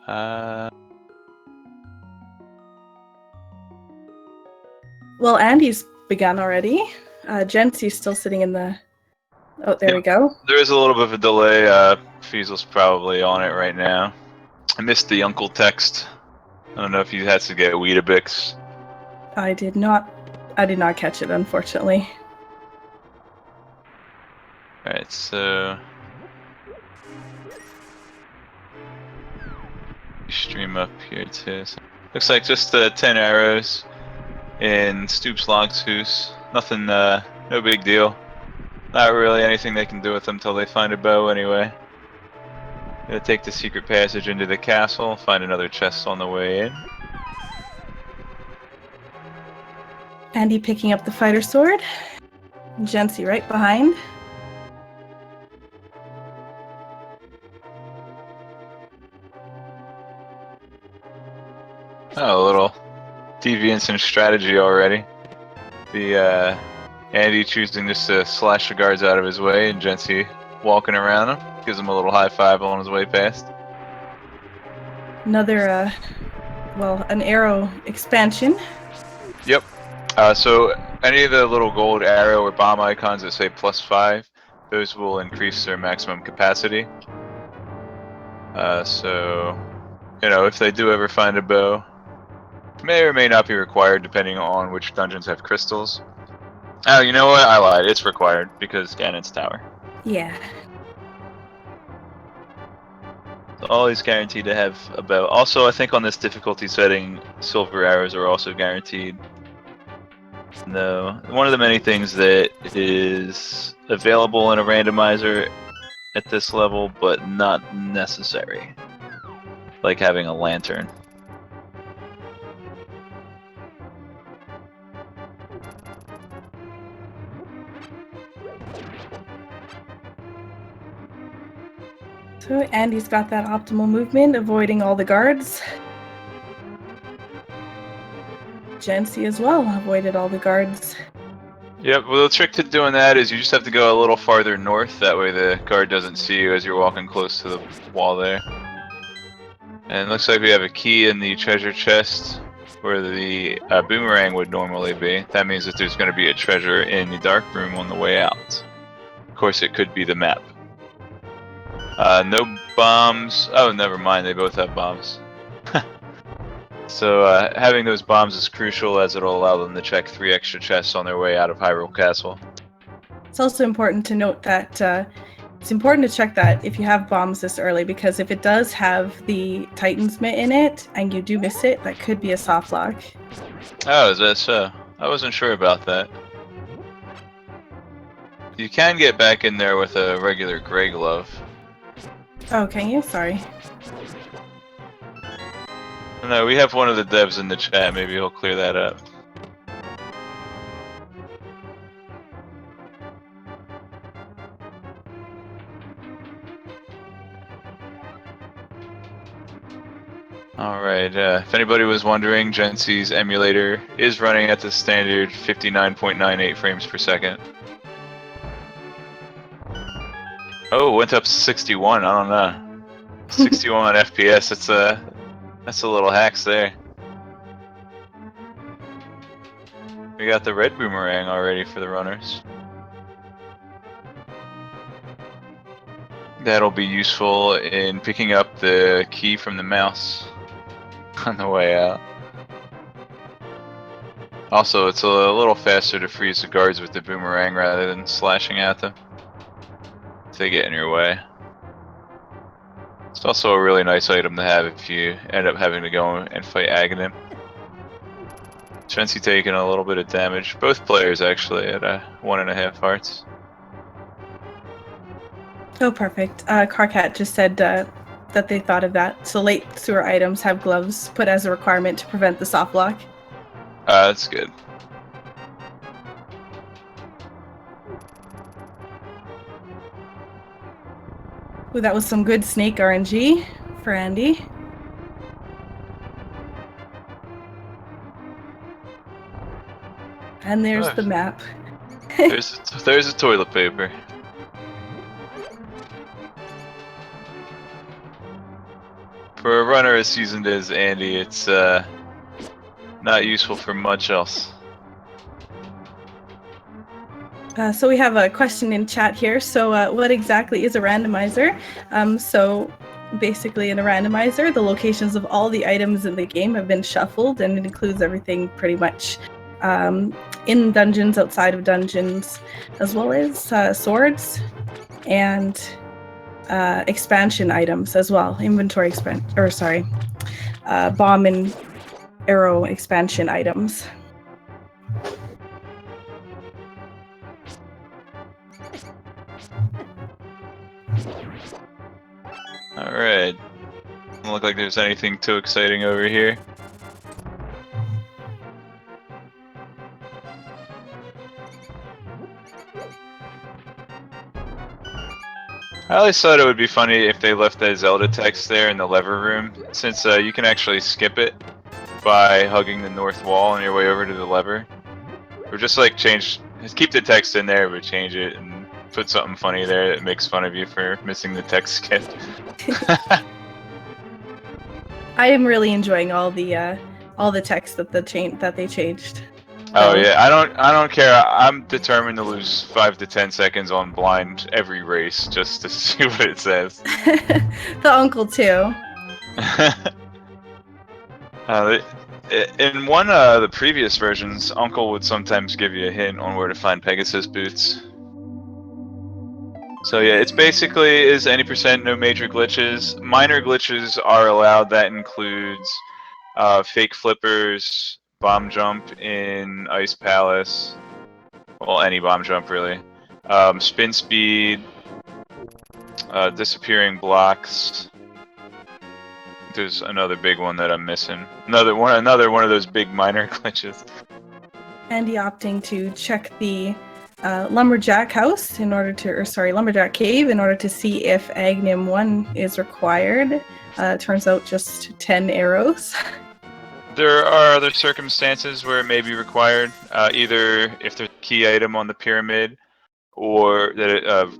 Well, Andy's begun already. Jency's still sitting in the... Oh, there we go. There is a little bit of a delay. Fiesel's probably on it right now. I missed the uncle text. I don't know if he has to get Weetabix. I did not catch it, unfortunately. Alright, so... stream up here too. So looks like just 10 arrows in Stoops Logs Hoose. Nothing, no big deal. Not really anything they can do with them till they find a bow anyway. Gonna take the secret passage into the castle, find another chest on the way in. Andy picking up the fighter sword. Jency right behind. Oh, a little deviance in strategy already. The Andy choosing just to slash the guards out of his way, and Jency walking around him, gives him a little high five on his way past. Another, well, an arrow expansion. Yep. So any of the little gold arrow or bomb icons that say +5, those will increase their maximum capacity. So, you know, if they do ever find a bow, may or may not be required depending on which dungeons have crystals. Oh, you know what? I lied. It's required because Ganon's tower. Yeah. So always guaranteed to have a bow. Also, I think on this difficulty setting, silver arrows are also guaranteed. No, one of the many things that is available in a randomizer at this level, but not necessary. Like having a lantern. So Andy's got that optimal movement, avoiding all the guards. Jency as well avoided all the guards. Yep, well the trick to doing that is you just have to go a little farther north, that way the guard doesn't see you as you're walking close to the wall there. And it looks like we have a key in the treasure chest where the boomerang would normally be. That means that there's going to be a treasure in the dark room on the way out. Of course it could be the map. No bombs. Oh, never mind, they both have bombs. So having those bombs is crucial as it'll allow them to check 3 extra chests on their way out of Hyrule Castle. It's also important to note that it's important to check that if you have bombs this early, because if it does have the Titan's Mitt in it and you do miss it, that could be a soft lock. Oh, is that so? I wasn't sure about that. You can get back in there with a regular gray glove. Oh, can you? Sorry. No, we have one of the devs in the chat. Maybe he'll clear that up. Alright, if anybody was wondering, Jency's emulator is running at the standard 59.98 frames per second. Oh, it went up to 61, I don't know. 61 FPS, that's a little hacks there. We got the red boomerang already for the runners. That'll be useful in picking up the key from the mouse on the way out. Also, it's a little faster to freeze the guards with the boomerang rather than slashing at them if they get in your way. It's also a really nice item to have if you end up having to go and fight Aghanim. Jency taking a little bit of damage. Both players actually at 1.5 hearts. Oh, perfect. Carcat just said that they thought of that. So late sewer items have gloves put as a requirement to prevent the soft lock. That's good. Ooh, that was some good snake RNG for Andy. And there's the map. there's a toilet paper. For a runner as seasoned as Andy, it's not useful for much else. So we have a question in chat here. So what exactly is a randomizer? So basically in a randomizer, the locations of all the items in the game have been shuffled, and it includes everything pretty much in dungeons, outside of dungeons, as well as swords and expansion items as well. Inventory bomb and arrow expansion items. Alright. Doesn't look like there's anything too exciting over here. I always thought it would be funny if they left that Zelda text there in the lever room, since you can actually skip it by hugging the north wall on your way over to the lever. Or just like just keep the text in there, but change it and put something funny there that makes fun of you for missing the text skip. I am really enjoying all the text that they changed. Oh So. yeah, I don't care. I'm determined to lose 5 to 10 seconds on blind every race just to see what it says. The uncle too. In one of the previous versions, Uncle would sometimes give you a hint on where to find Pegasus boots. So yeah, it's basically is any percent, no major glitches. Minor glitches are allowed. That includes fake flippers, bomb jump in Ice Palace. Well, any bomb jump really. Spin speed, disappearing blocks. There's another big one that I'm missing. Another one of those big minor glitches. Andy opting to check the lumberjack house lumberjack cave in order to see if Agnim 1 is required. Turns out just 10 arrows. There are other circumstances where it may be required, either if there's a key item on the pyramid, or that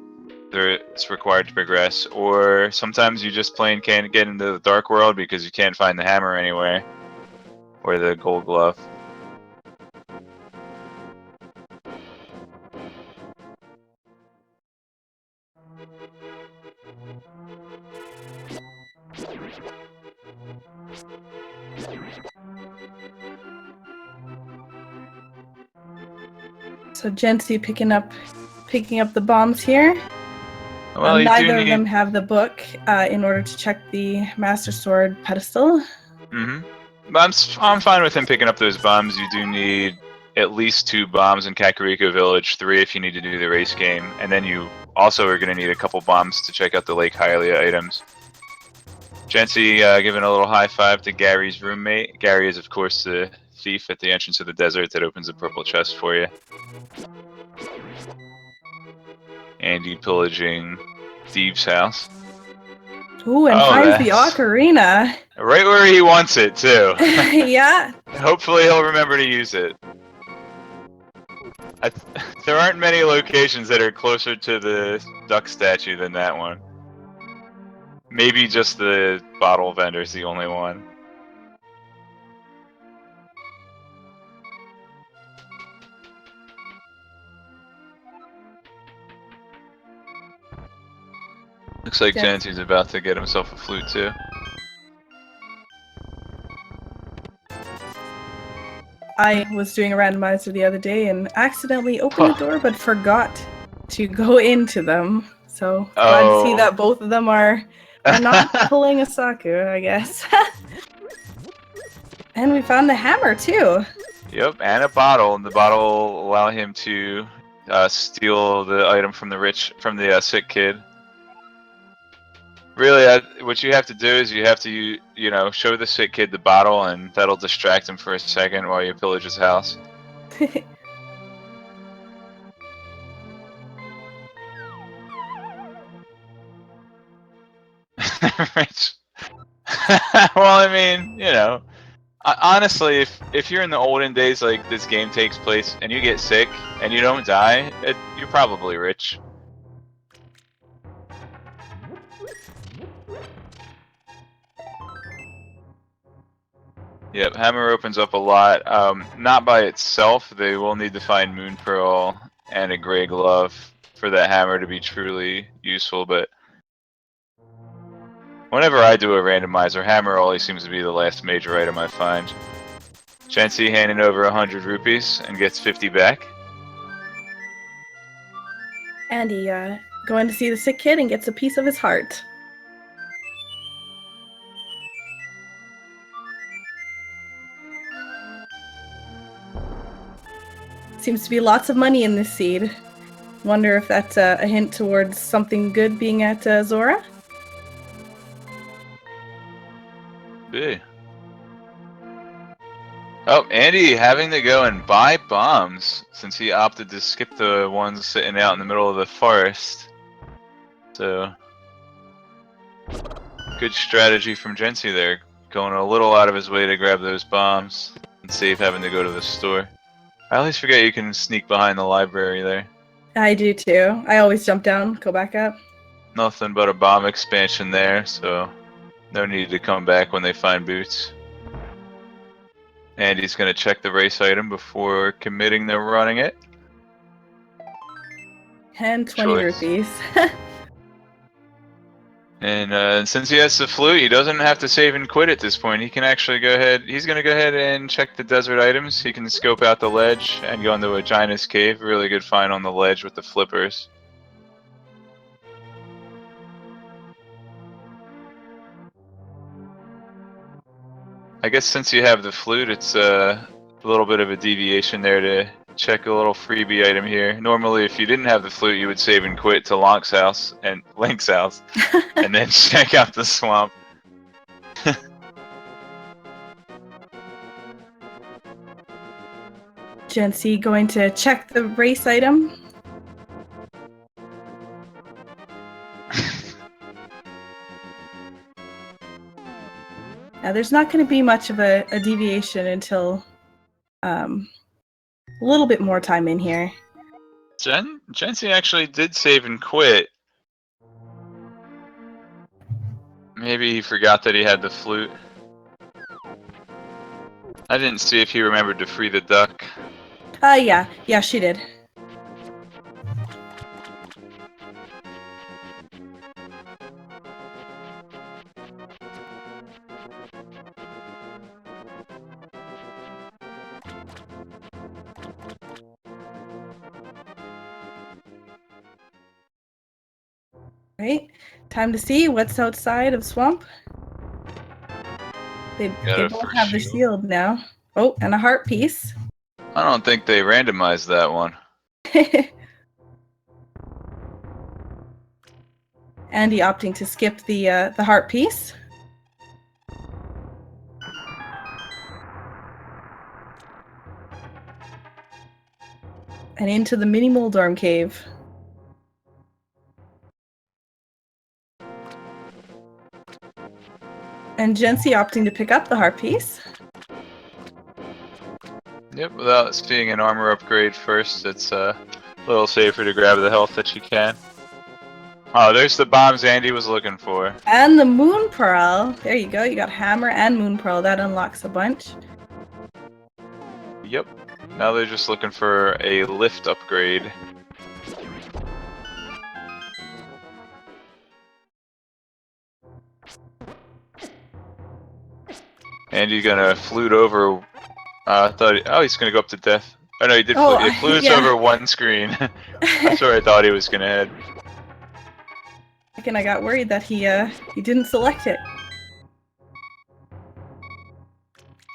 it's required to progress, or sometimes you just plain can't get into the dark world because you can't find the hammer anywhere, or the gold glove. So Jency picking up the bombs here. Well, neither of them have the book in order to check the Master Sword pedestal. But I'm fine with him picking up those bombs. You do need at least 2 bombs in Kakariko Village, 3 if you need to do the race game, and then you also are going to need a couple bombs to check out the Lake Hylia items. Jency giving a little high five to Gary's roommate. Gary is, of course, the thief at the entrance of the desert that opens a purple chest for you. Andy pillaging Thieves' house. Ooh, and finds the ocarina. Right where he wants it, too. Yeah. Hopefully he'll remember to use it. There aren't many locations that are closer to the duck statue than that one. Maybe just the bottle vendor's the only one. Looks like Jency's about to get himself a flute too. I was doing a randomizer the other day and accidentally opened the door but forgot to go into them. So glad to see that both of them are not pulling a Saku, I guess. And we found the hammer too. Yep, and a bottle, and the bottle will allow him to steal the item from the sick kid. Really, what you have to do is you have to, show the sick kid the bottle, and that'll distract him for a second while you pillage his house. Well, I mean, honestly, if you're in the olden days, like this game takes place, and you get sick and you don't die, you're probably rich. Yep, hammer opens up a lot. Not by itself. They will need to find Moon Pearl and a Gray Glove for that hammer to be truly useful, but whenever I do a randomizer, hammer always seems to be the last major item I find. Jency handing over 100 rupees and gets 50 back. Andy going to see the sick kid and gets a piece of his heart. Seems to be lots of money in this seed. Wonder if that's a hint towards something good being at Zora? Be. Oh, Andy having to go and buy bombs since he opted to skip the ones sitting out in the middle of the forest. So, good strategy from Jency there. Going a little out of his way to grab those bombs and save having to go to the store. I always forget you can sneak behind the library there. I do too. I always jump down, go back up. Nothing but a bomb expansion there, so no need to come back when they find boots. Andy's gonna check the race item before committing to running it. And 20 rupees. And since he has the flute, he doesn't have to save and quit at this point. He can actually go ahead. He's gonna go ahead and check the desert items. He can scope out the ledge and go into a Gina's cave. Really good find on the ledge with the flippers. I guess since you have the flute, it's a little bit of a deviation there to check a little freebie item here. Normally, if you didn't have the flute, you would save and quit to Link's house, and then check out the swamp. Jency going to check the race item. Now, there's not going to be much of a deviation until a little bit more time in here. Jency actually did save and quit. Maybe he forgot that he had the flute. I didn't see if he remembered to free the duck. Yeah, she did. Right, time to see what's outside of Swamp. They both have the shield now. Oh, and a heart piece. I don't think they randomized that one. Andy opting to skip the heart piece. And into the mini Moldorm cave. And Jency opting to pick up the heart piece. Yep, without seeing an armor upgrade first, it's a little safer to grab the health that you can. Oh, there's the bombs Andy was looking for. And the Moon Pearl. There you go, you got Hammer and Moon Pearl. That unlocks a bunch. Yep. Now they're just looking for a lift upgrade. Andy's gonna flute over. He's gonna go up to death. Oh no, he did. He flutes over one screen. That's where I thought he was gonna head. I got worried that he didn't select it.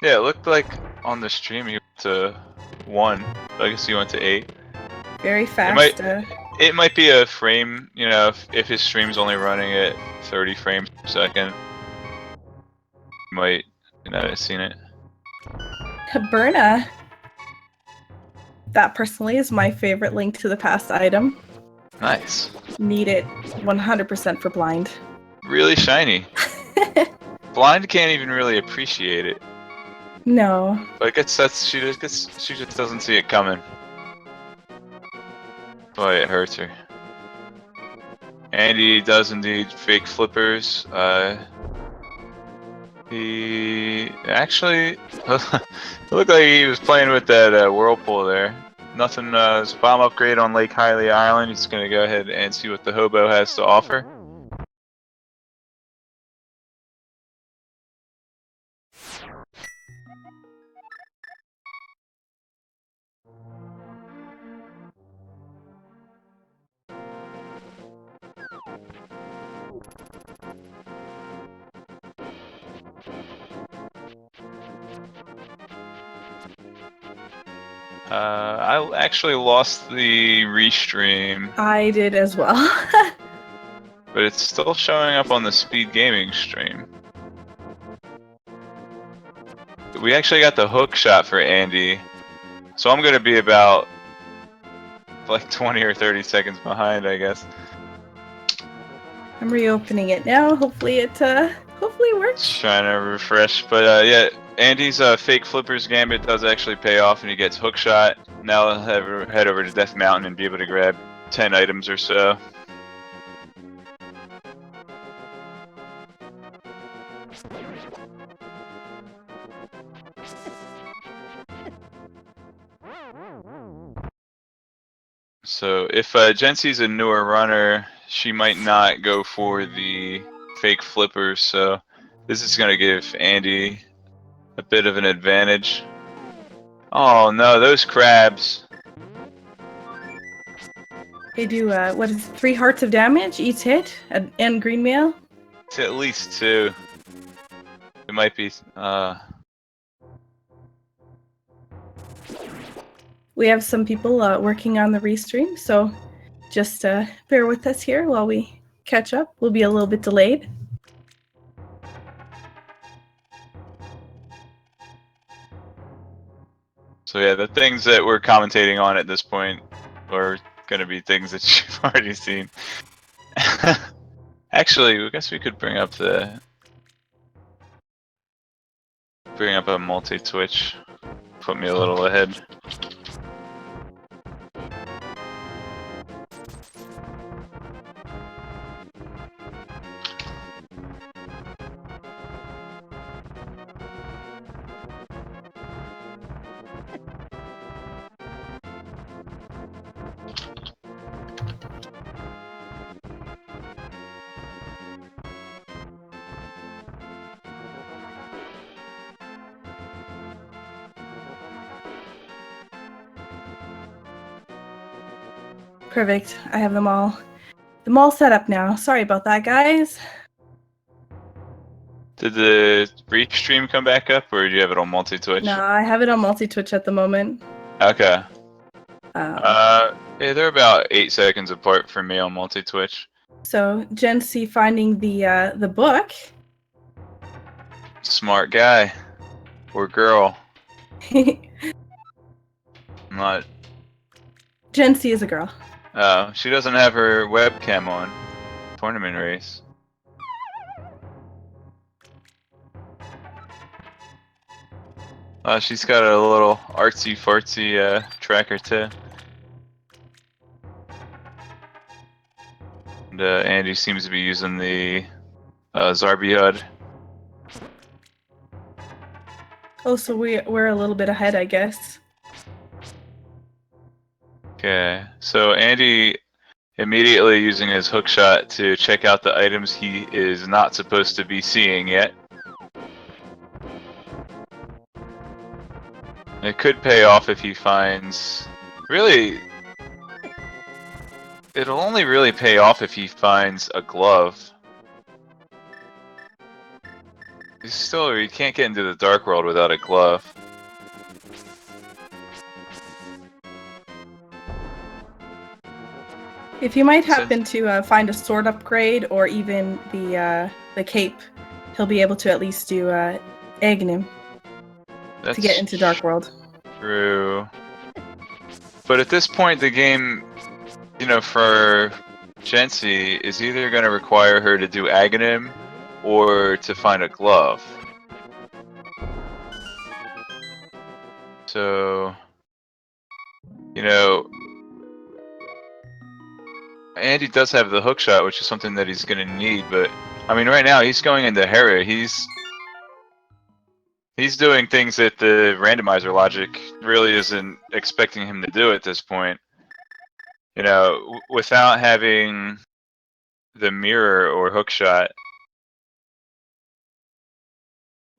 Yeah, it looked like on the stream he went to 1. I guess he went to 8. Very fast. It might be a frame, you know, if his stream's only running at 30 frames per second. You might not have seen it. Berna. That personally is my favorite Link to the Past item. Nice. Need it 100% for blind. Really shiny. Blind can't even really appreciate it. No. But I guess she just doesn't see it coming. Boy, it hurts her. Andy does indeed fake flippers. He Actually, it looked like he was playing with that whirlpool there. Nothing, there's a bomb upgrade on Lake Hiley Island. He's gonna go ahead and see what the hobo has to offer. I actually lost the restream, I did as well. but it's still showing up on the Speed Gaming stream. We actually got the hook shot for Andy, so I'm gonna be about like 20 or 30 seconds behind, I guess. I'm reopening it now. Hopefully it works. Just trying to refresh, but yeah, Andy's fake flippers gambit does actually pay off, and he gets hook shot. Now I'll head over to Death Mountain and be able to grab 10 items or so. So if Jency's a newer runner, she might not go for the fake flippers, so this is going to give Andy a bit of an advantage. Oh no, those crabs. They do, what is it, 3 hearts of damage each hit, and green mail? It's at least 2. It might be, We have some people working on the restream, so just bear with us here while we catch up. We'll be a little bit delayed. So yeah, the things that we're commentating on at this point are gonna be things that you've already seen. Actually, I guess we could bring up a multi-twitch. Put me a little ahead. Perfect. I have them all set up now. Sorry about that, guys. Did the restream come back up, or do you have it on multi-twitch? No, I have it on multi-twitch at the moment. Okay. Um, Yeah, they're about 8 seconds apart from me on multi-twitch. So Jency finding the book. Smart guy. Or girl. Not. Jency is a girl. Oh, she doesn't have her webcam on. Tournament race. She's got a little artsy fartsy tracker too. And Andy seems to be using the Zarbi HUD. Oh, so we're a little bit ahead, I guess. Okay, so Andy immediately using his hookshot to check out the items he is not supposed to be seeing yet. It could pay off if he finds... Really, it'll only really pay off if he finds a glove. You can't get into the dark world without a glove. If you might happen to find a sword upgrade or even the cape, he'll be able to at least do Aghanim to get into Dark World. True. But at this point, the game, you know, for Jency is either going to require her to do Aghanim or to find a glove. So, you know, Andy does have the hookshot, which is something that he's going to need, but I mean, right now he's going into Hera. He's doing things that the randomizer logic really isn't expecting him to do at this point. You know, without having the mirror or hookshot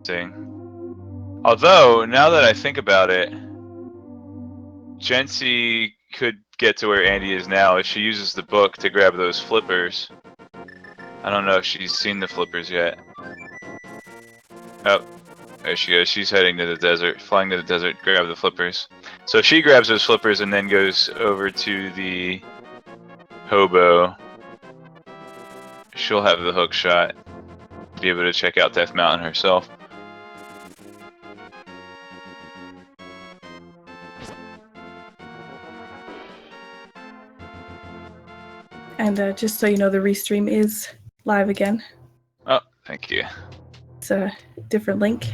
thing. Although, now that I think about it, Jency could get to where Andy is now if she uses the book to grab those flippers. I don't know if she's seen the flippers yet. Oh, there she goes. She's heading to the desert, flying to the desert, grab the flippers. So if she grabs those flippers and then goes over to the hobo, she'll have the hook shot, be able to check out Death Mountain herself. And just so you know, the restream is live again. Oh, thank you. It's a different link.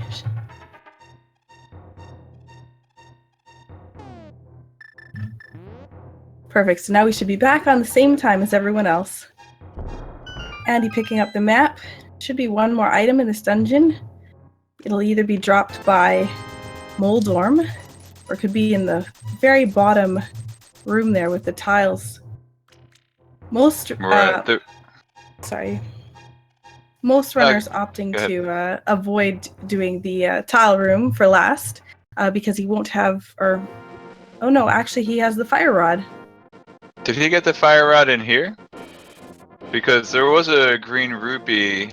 Perfect. So now we should be back on the same time as everyone else. Andy picking up the map. Should be one more item in this dungeon. It'll either be dropped by Moldorm, or it could be in the very bottom room there with the tiles. Most Most runners opting to avoid doing the tile room for last because he won't have, or oh no, actually he has the fire rod. Did he get the fire rod in here? Because there was a green rupee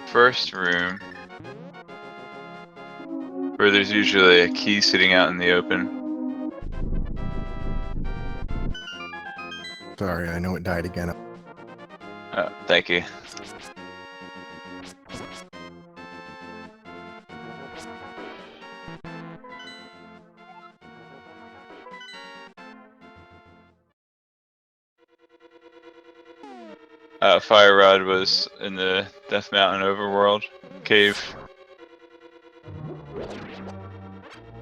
first room where there's usually a key sitting out in the open. Sorry, I know it died again. Oh, thank you. Fire rod was in the Death Mountain overworld cave.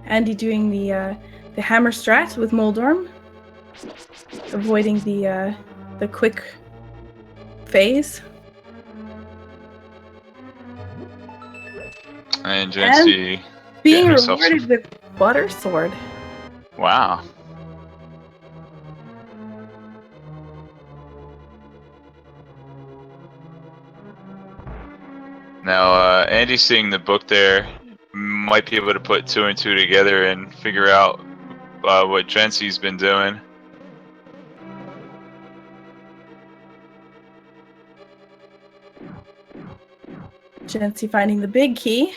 Andy doing the hammer strat with Moldorm, avoiding the quick phase. And Jency being rewarded with butter sword. Wow. Now, Andy seeing the book there might be able to put 2 and 2 together and figure out what Jency's been doing. Jency finding the big key.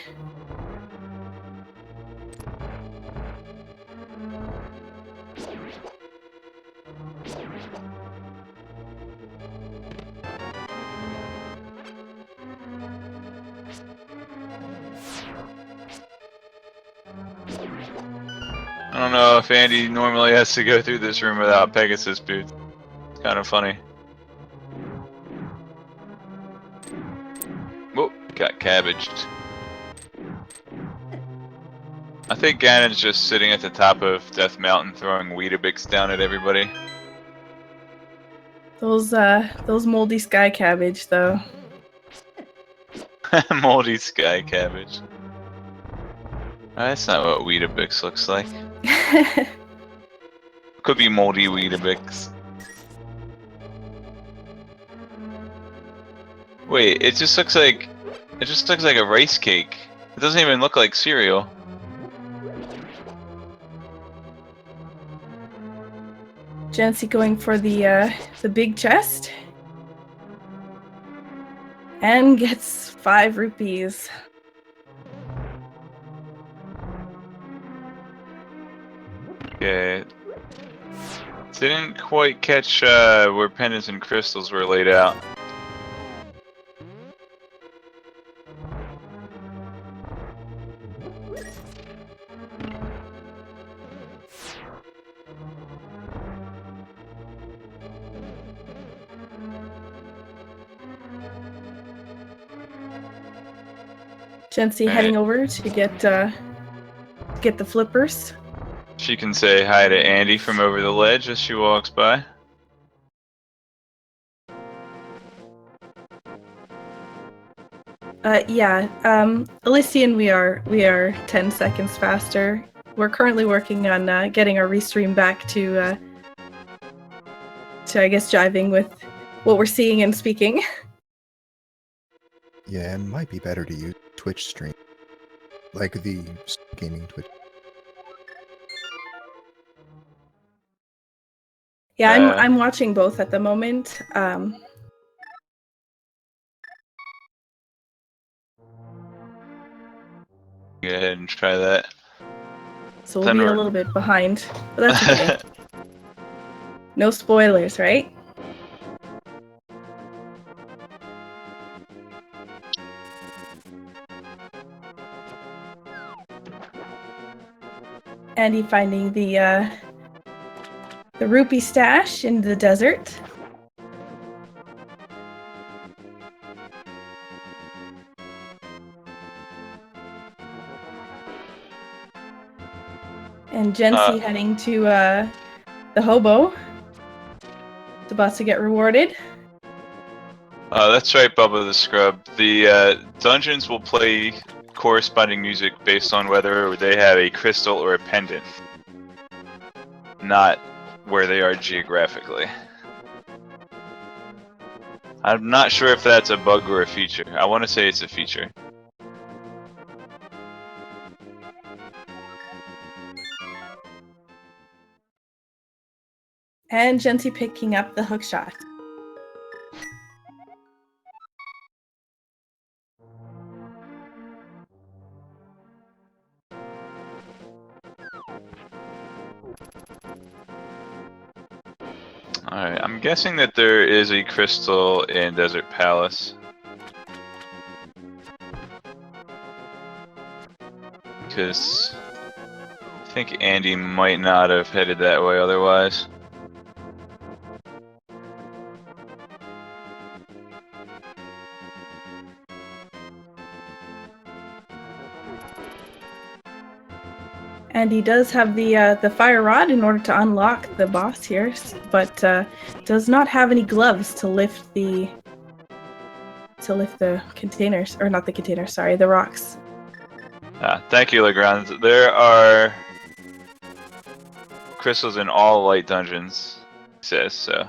I don't know if Andy normally has to go through this room without Pegasus boots. It's kind of funny. Whoop, got cabbaged. I think Ganon's just sitting at the top of Death Mountain throwing Weetabix down at everybody. Those moldy sky cabbage though. Moldy sky cabbage. That's not what Weetabix looks like. Could be moldy Weetabix. Wait, it just looks like a rice cake. It doesn't even look like cereal. Jency going for the big chest. And gets 5 rupees. Okay. Didn't quite catch where pendants and crystals were laid out. Jency heading over to get the flippers. She can say hi to Andy from over the ledge as she walks by. Yeah. Elysian, we are 10 seconds faster. We're currently working on getting our restream back to I guess jiving with what we're seeing and speaking. Yeah, it might be better to use Twitch stream, like the gaming Twitch. Yeah, I'm watching both at the moment. Go ahead and try that. So we'll be a little bit behind, but that's okay. No spoilers, right? Andy finding the rupee stash in the desert. And Jency heading to the hobo. It's about to get rewarded. That's right, Bubba the Scrub. The dungeons will play corresponding music based on whether they have a crystal or a pendant, not where they are geographically. I'm not sure if that's a bug or a feature. I want to say it's a feature. And Jency picking up the hook shot. Alright, I'm guessing that there is a crystal in Desert Palace. Because I think Andy might not have headed that way otherwise. And he does have the fire rod in order to unlock the boss here, but does not have any gloves to lift the containers, or not the containers, sorry, the rocks. Thank you, Legrand. There are crystals in all light dungeons, it says so.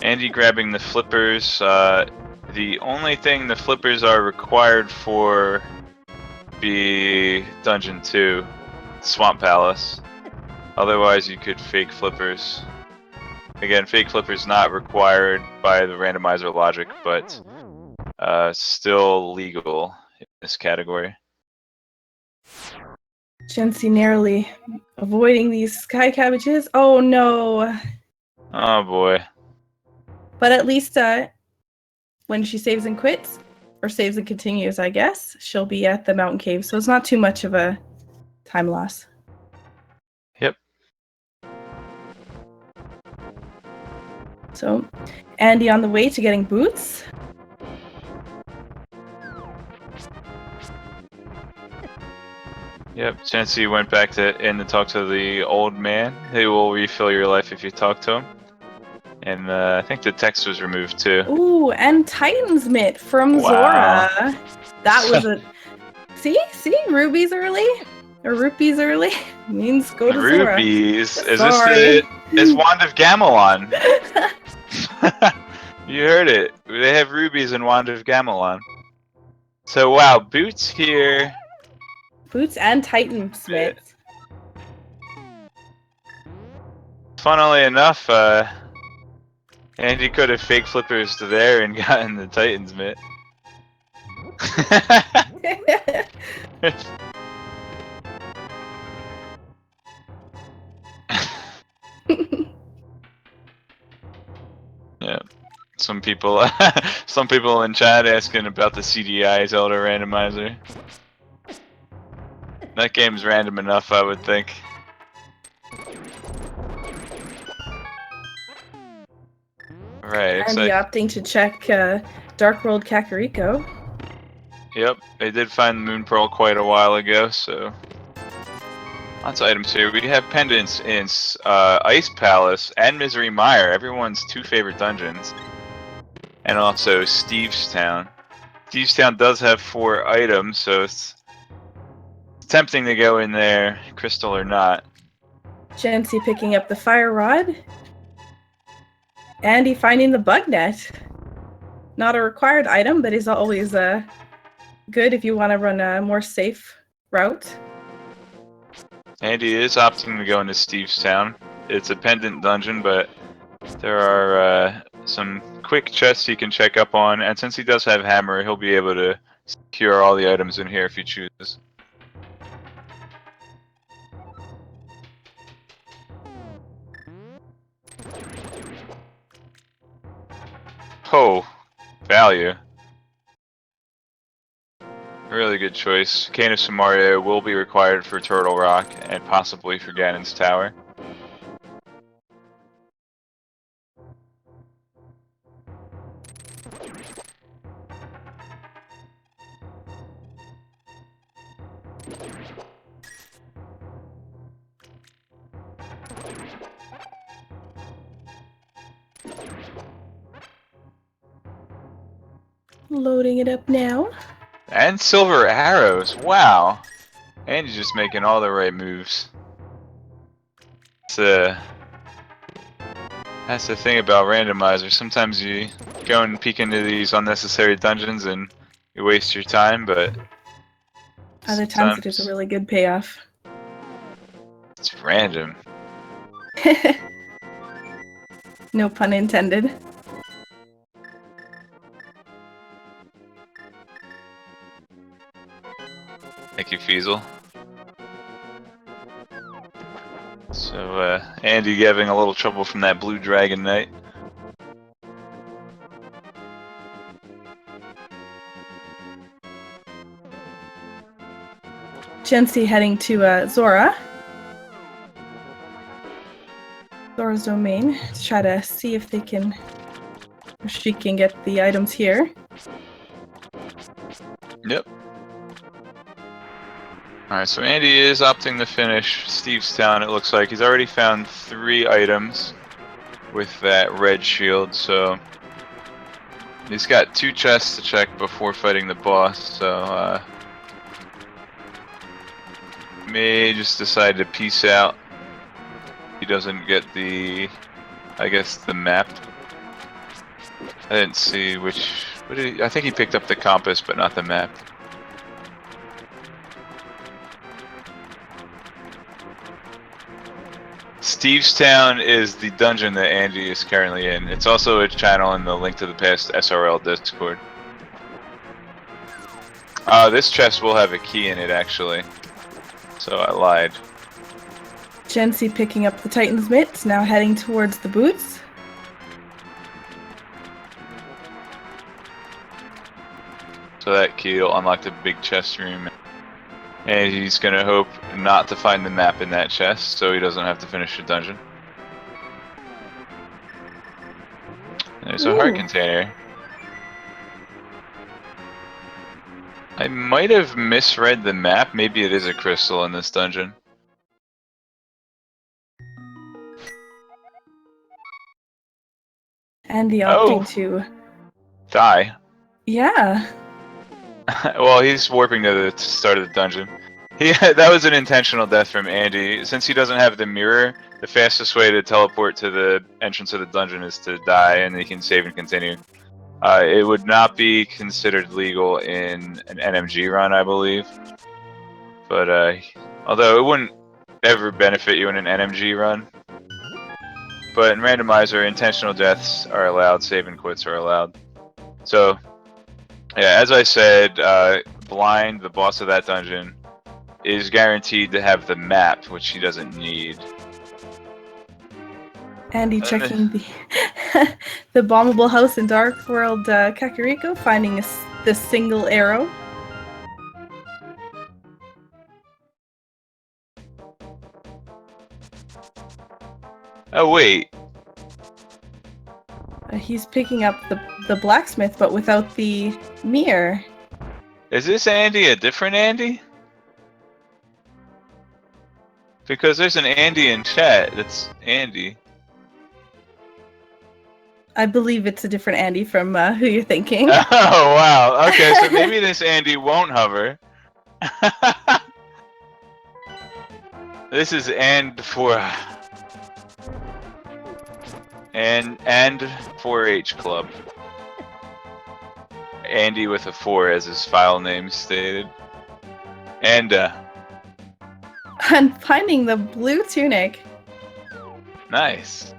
Andy grabbing the flippers. The only thing the flippers are required for be Dungeon 2, Swamp Palace. Otherwise, you could fake flippers. Again, fake flippers not required by the randomizer logic, but still legal in this category. Jency narrowly avoiding these sky cabbages. Oh no! Oh boy. But at least when she saves and quits, or saves and continues, I guess, she'll be at the mountain cave, so it's not too much of a time loss. Yep. So, Andy on the way to getting boots. Yep, Jency went back to talk to the old man who will refill your life if you talk to him. And I think the text was removed too. Ooh, and Titan's Mitt from Wow. Zora. That was a... See? Rubies early? Or rupees early? Means go to Zora. Rubies? Is Sorry. this Wand of Gamelon? You heard it. They have rubies in Wand of Gamelon. So wow, Boots here. Boots and Titan's Mitt. Funnily enough, Andy could have fake flippers to there and gotten the Titan's Mitt. Yeah. Some people in chat asking about the CDI Zelda randomizer. That game's random enough, I would think. Right, Andy opting to check Dark World Kakariko. Yep, they did find the Moon Pearl quite a while ago, so... Lots of items here. We have pendants in Ice Palace and Misery Mire, everyone's two favorite dungeons. and also Stevestown. Stevestown does have 4 items, so it's tempting to go in there, crystal or not. Jency picking up the fire rod. Andy finding the bug net. Not a required item, but is always good if you want to run a more safe route. Andy is opting to go into Stevestown. It's a pendant dungeon, but there are some quick chests he can check up on, and since he does have hammer, he'll be able to secure all the items in here if he chooses. Oh, value. Really good choice. Cane of Samaria will be required for Turtle Rock and possibly for Ganon's Tower. Loading it up now. And silver arrows, wow! And you're just making all the right moves. That's the thing about Randomizer. Sometimes you go and peek into these unnecessary dungeons and you waste your time, but Other times it is a really good payoff. it's random. No pun intended. Thank you, Feasel. So, Andy having a little trouble from that blue dragon knight. Jency heading to Zora. Zora's domain to try to see if they can, if she can get the items here. Yep. Alright, so Andy is opting to finish Stevestown, it looks like. He's already found 3 items with that red shield, so he's got 2 chests to check before fighting the boss, so may just decide to peace out. He doesn't get the, I guess, the map. I didn't see which, I think he picked up the compass, but not the map. Stevestown is the dungeon that Andy is currently in. It's also a channel in the Link to the Past SRL Discord. This chest will have a key in it, actually. So I lied. Jency picking up the Titan's mitts, now heading towards the boots. So that key will unlock the big chest room. And he's gonna hope not to find the map in that chest, so he doesn't have to finish the dungeon. There's a heart container. I might have misread the map. Maybe it is a crystal in this dungeon. Andy opting to die. Yeah. Well, he's warping to the start of the dungeon. That was an intentional death from Andy. Since he doesn't have the mirror, the fastest way to teleport to the entrance of the dungeon is to die, and he can save and continue. It would not be considered legal in an NMG run, I believe. But although it wouldn't ever benefit you in an NMG run. But in Randomizer, intentional deaths are allowed, save and quits are allowed. So, yeah, as I said, Blind, the boss of that dungeon, is guaranteed to have the map, which he doesn't need. Andy checking the the bombable house in Dark World Kakariko, finding the single arrow. Oh wait. He's picking up the blacksmith, but without the mirror. Is this Andy a different Andy? Because there's an Andy in chat that's Andy. I believe it's a different Andy from who you're thinking. Oh, wow. Okay, so maybe this Andy won't hover. This is AND4H Club. Andy with a 4 as his file name stated. And I'm finding the blue tunic. nice.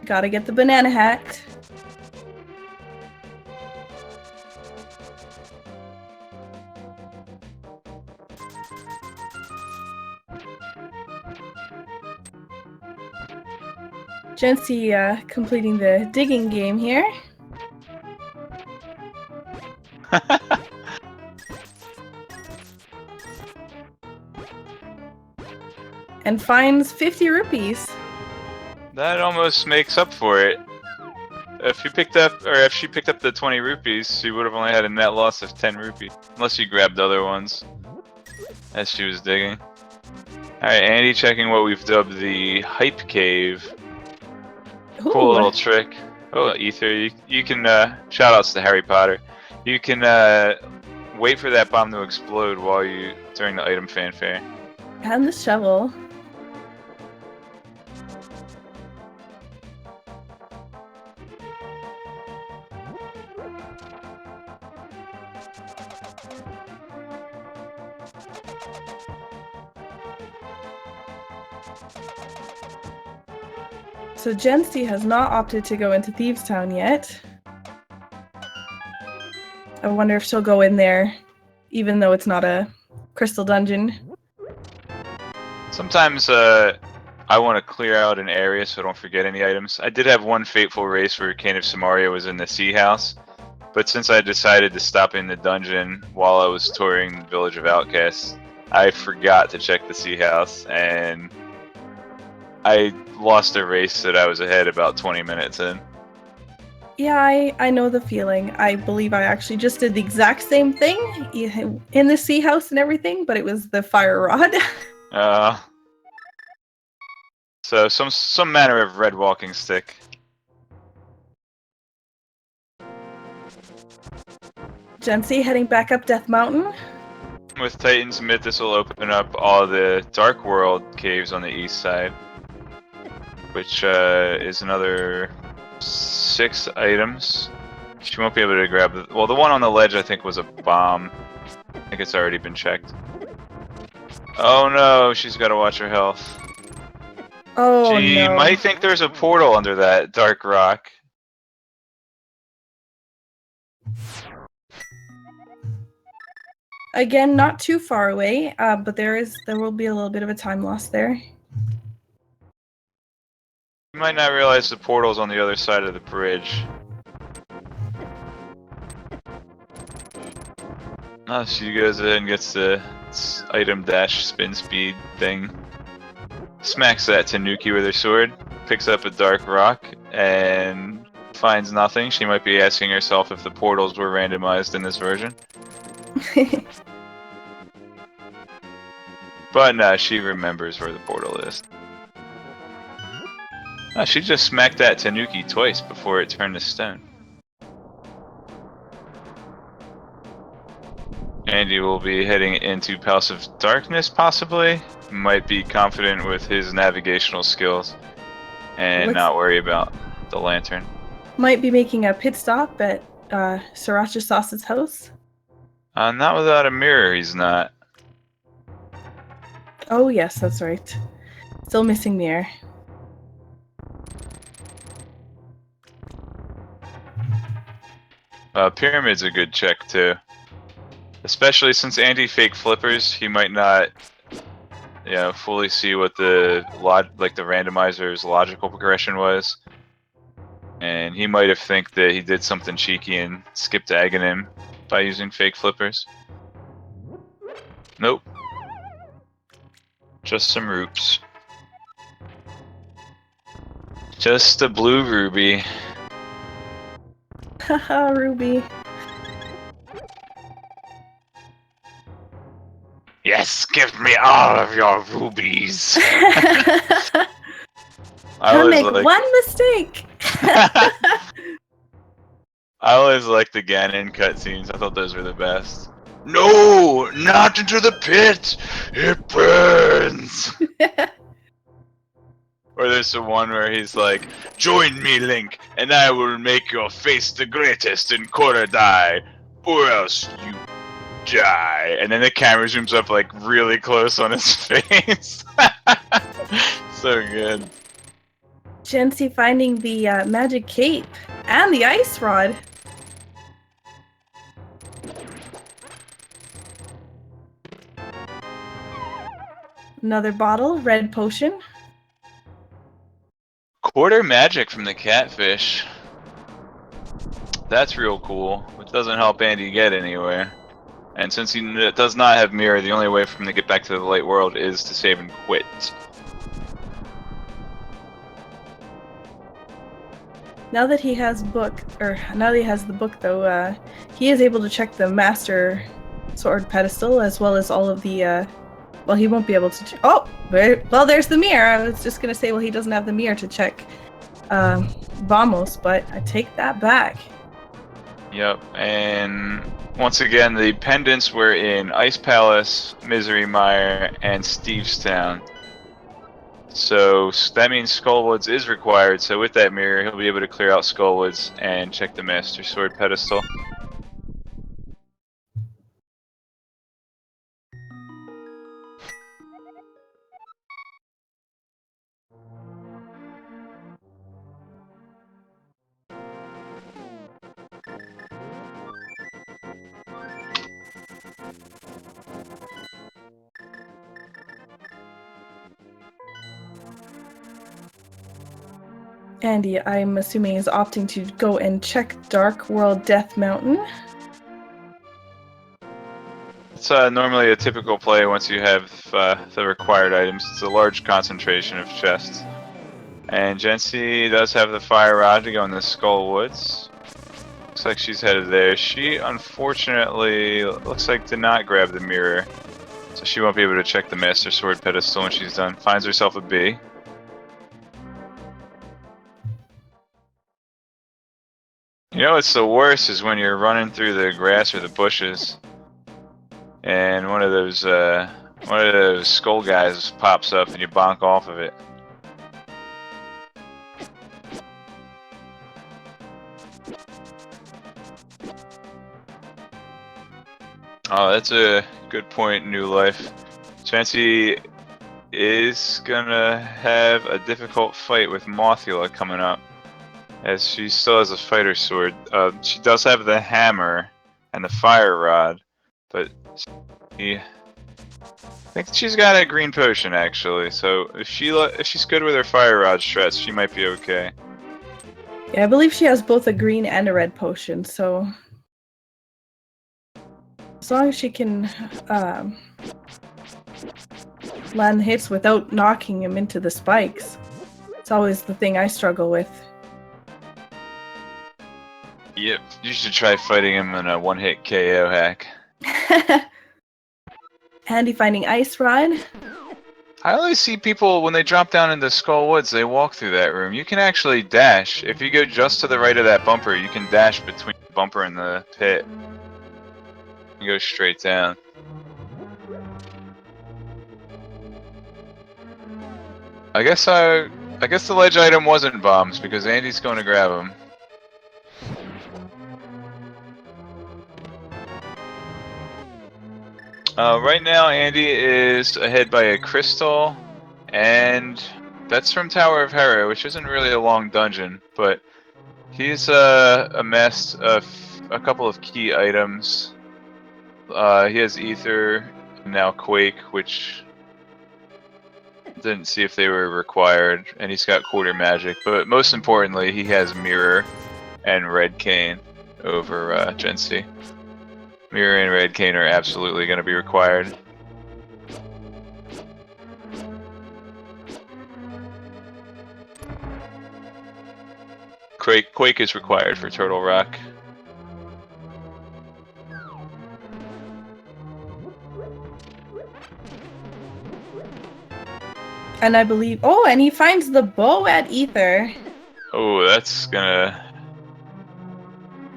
Gotta get the banana hat. Jency completing the digging game here. And finds 50 rupees. That almost makes up for it. If she picked up the 20 rupees, she would have only had a net loss of 10 rupees. Unless she grabbed other ones as she was digging. Alright, Andy checking what we've dubbed the Hype Cave. Cool Ooh. little trick. Oh, Ether, you can, shoutouts to Harry Potter. You can, wait for that bomb to explode during the item fanfare. And the shovel. So Jency has not opted to go into Thieves Town yet. I wonder if she'll go in there, even though it's not a crystal dungeon. Sometimes, I want to clear out an area so I don't forget any items. I did have one fateful race where Kane of Samaria was in the Sea House, but since I decided to stop in the dungeon while I was touring the Village of Outcasts, I forgot to check the Sea House, and I lost a race that I was ahead about 20 minutes in. Yeah, I know the feeling. I believe I actually just did the exact same thing in the sea house and everything, but it was the fire rod. So some manner of red walking stick. Jency heading back up Death Mountain. With Titan's Myth, this will open up all the Dark World caves on the east side, which is another 6 items. She won't be able to grab the one on the ledge I think was a bomb. I think it's already been checked. Oh no, she's got to watch her health. Oh She no. might think there's a portal under that dark rock. Again, not too far away, but there will be a little bit of a time loss there. You might not realize the portal's on the other side of the bridge. Oh, she goes ahead and gets the item dash spin speed thing. Smacks that Tanuki with her sword, picks up a dark rock, and finds nothing. She might be asking herself if the portals were randomized in this version. But no, she remembers where the portal is. Oh, she just smacked that Tanuki twice before it turned to stone. Andy will be heading into Palace of Darkness, possibly. Might be confident with his navigational skills and not worry about the lantern. Might be making a pit stop at Sriracha Sauce's house. Not without a mirror, he's not. Oh yes, that's right. Still missing mirror. Pyramid's a good check too. Especially since Andy fake flippers, he might not, fully see what the randomizer's logical progression was, and he might have think that he did something cheeky and skipped Aghanim by using fake flippers. Nope. Just some roops. Just a blue ruby. Haha, Ruby. Yes, give me all of your rubies. I Don't always make like. one mistake. I always liked the Ganon cutscenes. I thought those were the best. No, not into the pit. It burns. Or there's the one where he's like, "Join me, Link, and I will make your face the greatest in Korodai, or else you die." And then the camera zooms up like really close on his face. So good. Jency finding the magic cape and the ice rod. Another bottle, red potion. Quarter magic from the catfish. That's real cool. Which doesn't help Andy get anywhere. And since he does not have mirror, the only way for him to get back to the light world is to save and quit. Now that he has the book though, he is able to check the master sword pedestal as well as all of the. Well, he won't be able to. Oh, well, there's the mirror. I was just gonna say, well, he doesn't have the mirror to check Vamos, but I take that back. Yep, and once again, the pendants were in Ice Palace, Misery Mire, and Stevestown. So that means Skullwoods is required, so with that mirror, he'll be able to clear out Skullwoods and check the Master Sword pedestal. Andy, I'm assuming, is opting to go and check Dark World Death Mountain. It's normally a typical play once you have the required items. It's a large concentration of chests. And Jency does have the fire rod to go in the Skullwoods. Looks like she's headed there. She unfortunately looks like did not grab the mirror, so she won't be able to check the Master Sword pedestal when she's done. Finds herself a B. You know what's the worst is when you're running through the grass or the bushes, and one of those skull guys pops up and you bonk off of it. Oh, that's a good point, New Life. Chancy is gonna have a difficult fight with Mothula coming up, as she still has a fighter sword. She does have the hammer and the fire rod, but I think she's got a green potion actually. So if she's good with her fire rod strats, she might be okay. Yeah, I believe she has both a green and a red potion, so as long as she can land hits without knocking him into the spikes. It's always the thing I struggle with. Yep, you should try fighting him in a one-hit KO hack. Handy finding ice rod. I always see people, when they drop down into Skull Woods, they walk through that room. You can actually dash. If you go just to the right of that bumper, you can dash between the bumper and the pit. You go straight down. I guess the ledge item wasn't bombs, because Andy's going to grab them. Right now, Andy is ahead by a crystal, and that's from Tower of Hera, which isn't really a long dungeon, but he's amassed a couple of key items. He has Ether, and now Quake, which didn't see if they were required, and he's got quarter magic, but most importantly, he has Mirror and Red Cane over Jency. Mirror and Red Cane are absolutely going to be required. Quake is required for Turtle Rock. And I believe... Oh, and he finds the bow at Ether. Oh,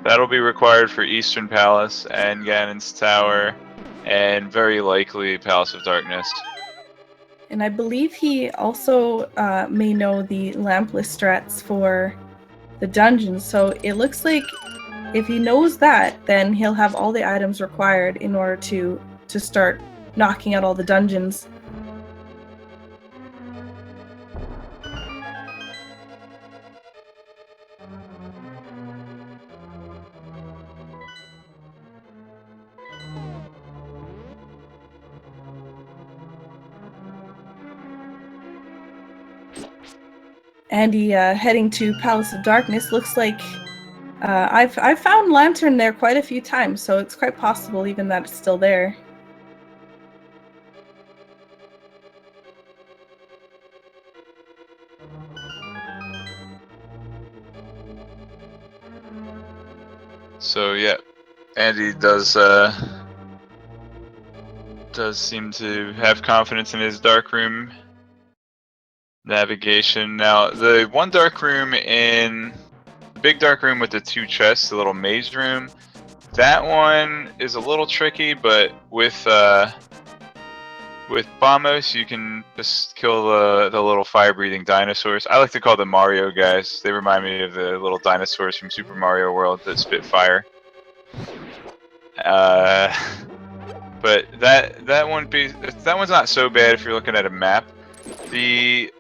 that'll be required for Eastern Palace and Ganon's Tower, and very likely Palace of Darkness. And I believe he also may know the lampless strats for the dungeons. So it looks like if he knows that, then he'll have all the items required in order to start knocking out all the dungeons. Andy heading to Palace of Darkness. Looks like I've found Lantern there quite a few times, so it's quite possible even that it's still there. So yeah, Andy does seem to have confidence in his dark room navigation. Now, the one dark room in the big dark room with the two chests, the little maze room, that one is a little tricky, but with Bombos, you can just kill the little fire-breathing dinosaurs. I like to call them Mario guys. They remind me of the little dinosaurs from Super Mario World that spit fire. But that one's not so bad if you're looking at a map. The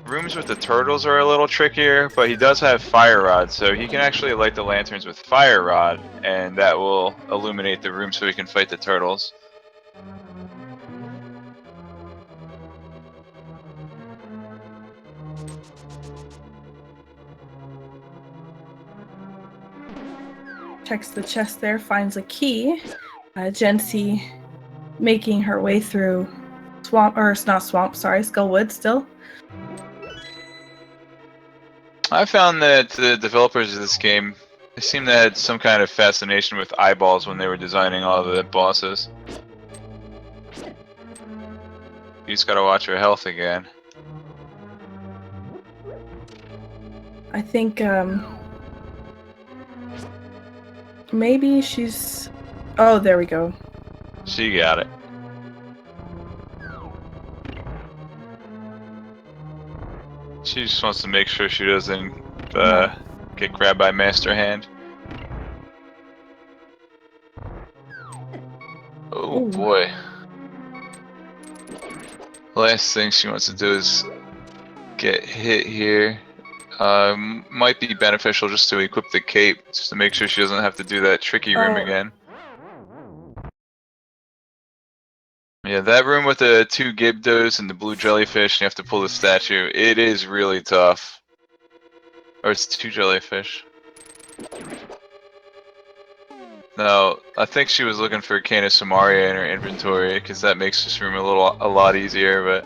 rooms with the turtles are a little trickier, but he does have fire rod, so he can actually light the lanterns with fire rod, and that will illuminate the room so he can fight the turtles. Checks the chest there, finds a key. Jency making her way through Skullwood still. I found that the developers of this game, they seem to have some kind of fascination with eyeballs when they were designing all the bosses. You just gotta watch your health again. I think maybe she's... Oh, there we go. She got it. She just wants to make sure she doesn't get grabbed by Master Hand. Oh Ooh. boy. Last thing she wants to do is get hit here. Might be beneficial just to equip the cape, just to make sure she doesn't have to do that tricky room again. Yeah, that room with the two Gibdos and the blue jellyfish, and you have to pull the statue. It is really tough. Or it's two jellyfish. No, I think she was looking for a can of Samaria in her inventory, because that makes this room a lot easier, but...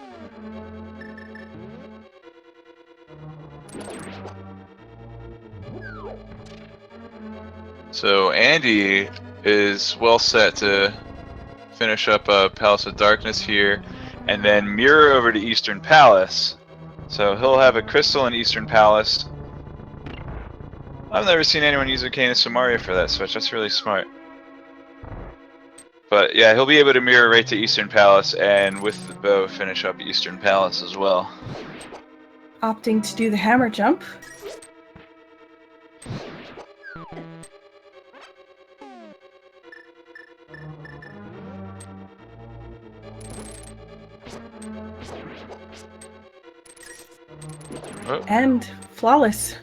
So Andy is well set to finish up Palace of Darkness here, and then mirror over to Eastern Palace. So he'll have a crystal in Eastern Palace. I've never seen anyone use a cane of Samaria for that switch. That's really smart. But yeah, he'll be able to mirror right to Eastern Palace, and with the bow finish up Eastern Palace as well. Opting to do the hammer jump. Oh. And flawless.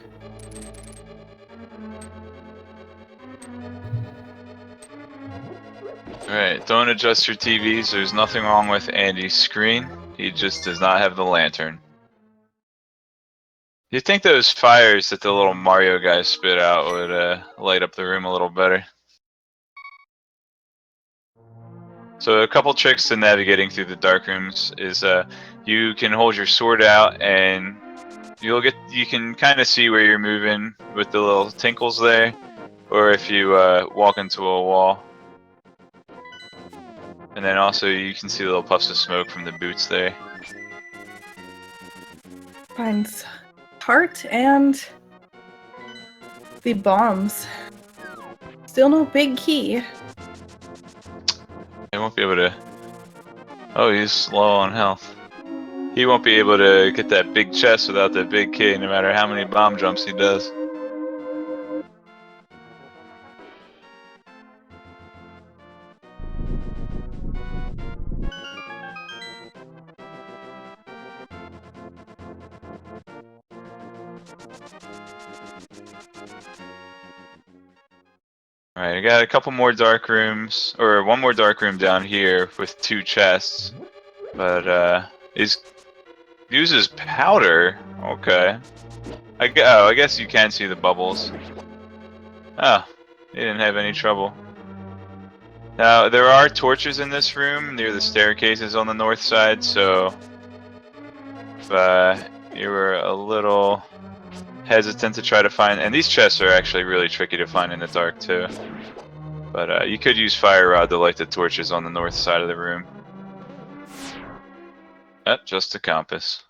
Alright, don't adjust your TVs. There's nothing wrong with Andy's screen. He just does not have the lantern. You'd think those fires that the little Mario guys spit out would light up the room a little better. So a couple tricks to navigating through the dark rooms is you can hold your sword out and you can kind of see where you're moving with the little tinkles there, or if you walk into a wall. And then also you can see little puffs of smoke from the boots there. finds heart and the bombs. Still no big key. He won't be able to. Oh, he's low on health. He won't be able to get that big chest without that big key, no matter how many bomb jumps he does. Alright, I got a couple more dark rooms, or one more dark room down here with 2 chests. But, uses powder? Okay. I guess you can see the bubbles. Oh, he didn't have any trouble. Now, there are torches in this room near the staircases on the north side, so if you were a little hesitant to try to find, and these chests are actually really tricky to find in the dark too. But you could use fire rod to light the torches on the north side of the room. Just a compass.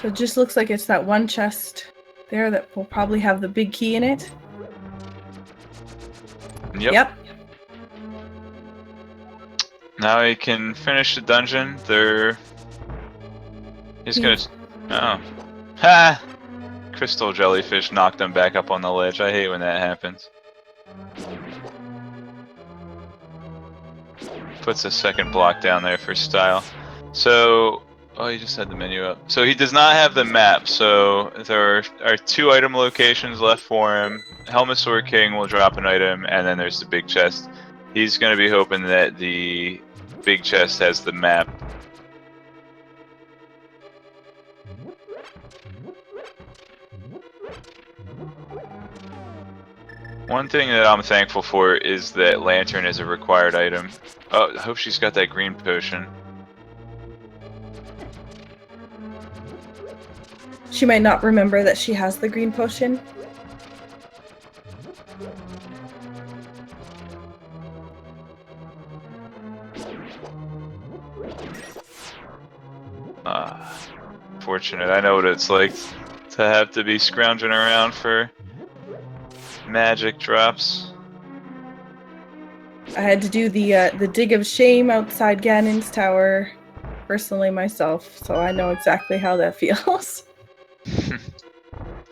So it just looks like it's that one chest there that will probably have the big key in it. Yep. Now he can finish the dungeon. He's gonna. Oh. Ha! Crystal jellyfish knocked him back up on the ledge. I hate when that happens. Puts a second block down there for style. So. Oh, he just had the menu up. So he does not have the map, so there are 2 item locations left for him. Helmasaur King will drop an item, and then there's the big chest. He's going to be hoping that the big chest has the map. One thing that I'm thankful for is that Lantern is a required item. Oh, I hope she's got that green potion. She might not remember that she has the green potion. Fortunate. I know what it's like to have to be scrounging around for magic drops. I had to do the dig of shame outside Ganon's tower personally myself, so I know exactly how that feels.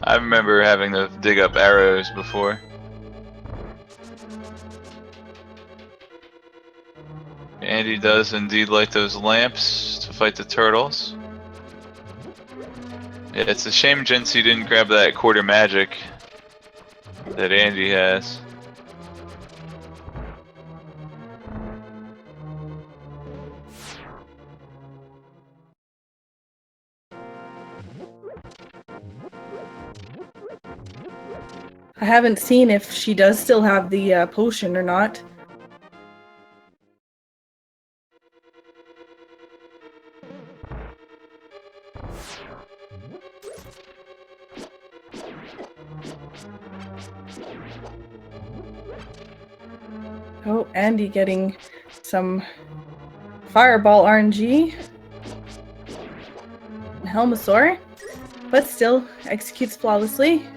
I remember having to dig up arrows before. Andy does indeed light those lamps to fight the turtles. Yeah, it's a shame Jency didn't grab that quarter magic that Andy has. I haven't seen if she does still have the potion or not. Oh, Andy getting some fireball RNG. Helmasaur, but still executes flawlessly.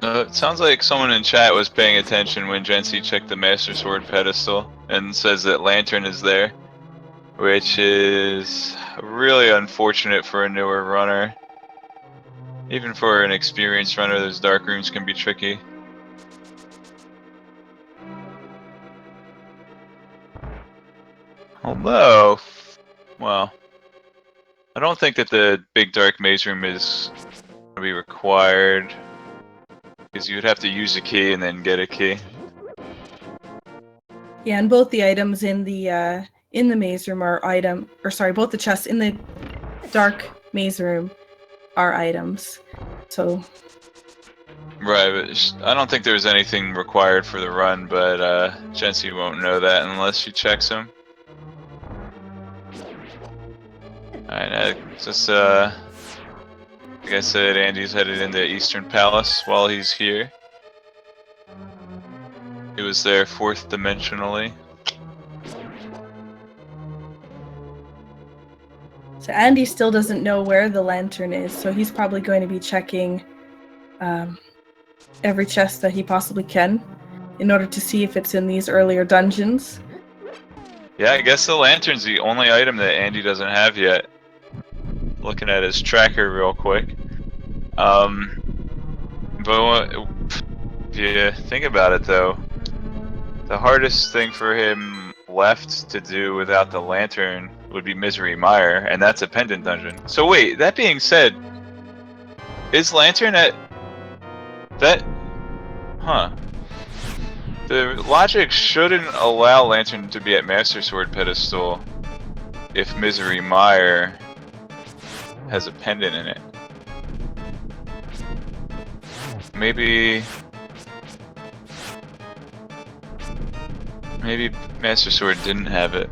It sounds like someone in chat was paying attention when Jency checked the Master Sword pedestal and says that Lantern is there, which is really unfortunate for a newer runner. Even for an experienced runner, those dark rooms can be tricky. Although, well, I don't think that the big dark maze room is going to be required, because you would have to use a key and then get a key. Yeah, and both the items in the maze room are both the chests in the dark maze room are items. So. Right, but I don't think there's anything required for the run, but Jency won't know that unless she checks them. Alright, just Like I said, Andy's headed into Eastern Palace while he's here. He was there fourth dimensionally. So Andy still doesn't know where the lantern is, so he's probably going to be checking every chest that he possibly can in order to see if it's in these earlier dungeons. Yeah, I guess the lantern's the only item that Andy doesn't have yet. Looking at his tracker real quick. But if you think about it though, the hardest thing for him left to do without the lantern would be Misery Mire, and that's a pendant dungeon. So wait, that being said, is lantern at that? Huh. The logic shouldn't allow lantern to be at Master Sword pedestal if Misery Mire has a pendant in it. Maybe Master Sword didn't have it.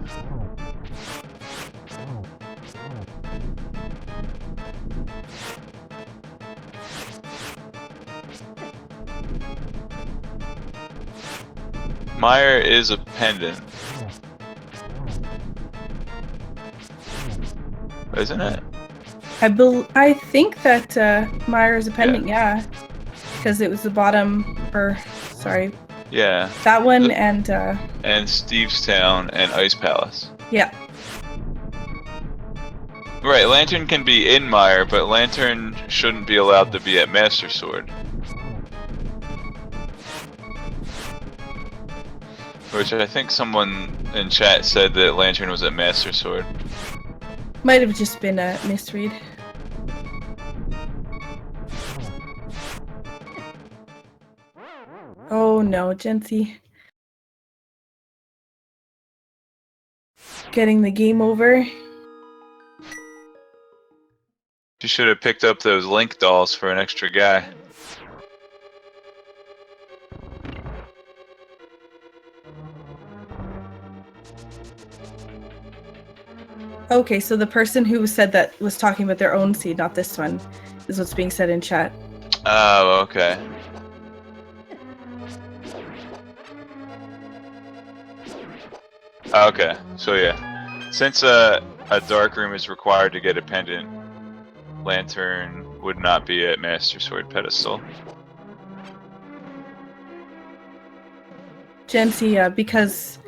Mire is a pendant, isn't it? I think that Mire is a pendant, yeah. Because it was the bottom, sorry. Yeah. That one and Steve's Town and Ice Palace. Yeah. Right, Lantern can be in Mire, but Lantern shouldn't be allowed to be at Master Sword. Which I think someone in chat said that Lantern was at Master Sword. Might have just been a misread. Oh no, Jency. Getting the game over. You should have picked up those Link dolls for an extra guy. Okay, so the person who said that was talking about their own seed, not this one, is what's being said in chat. Oh, okay. Okay, so yeah. Since a dark room is required to get a pendant, Lantern would not be at Master Sword pedestal. Jency, because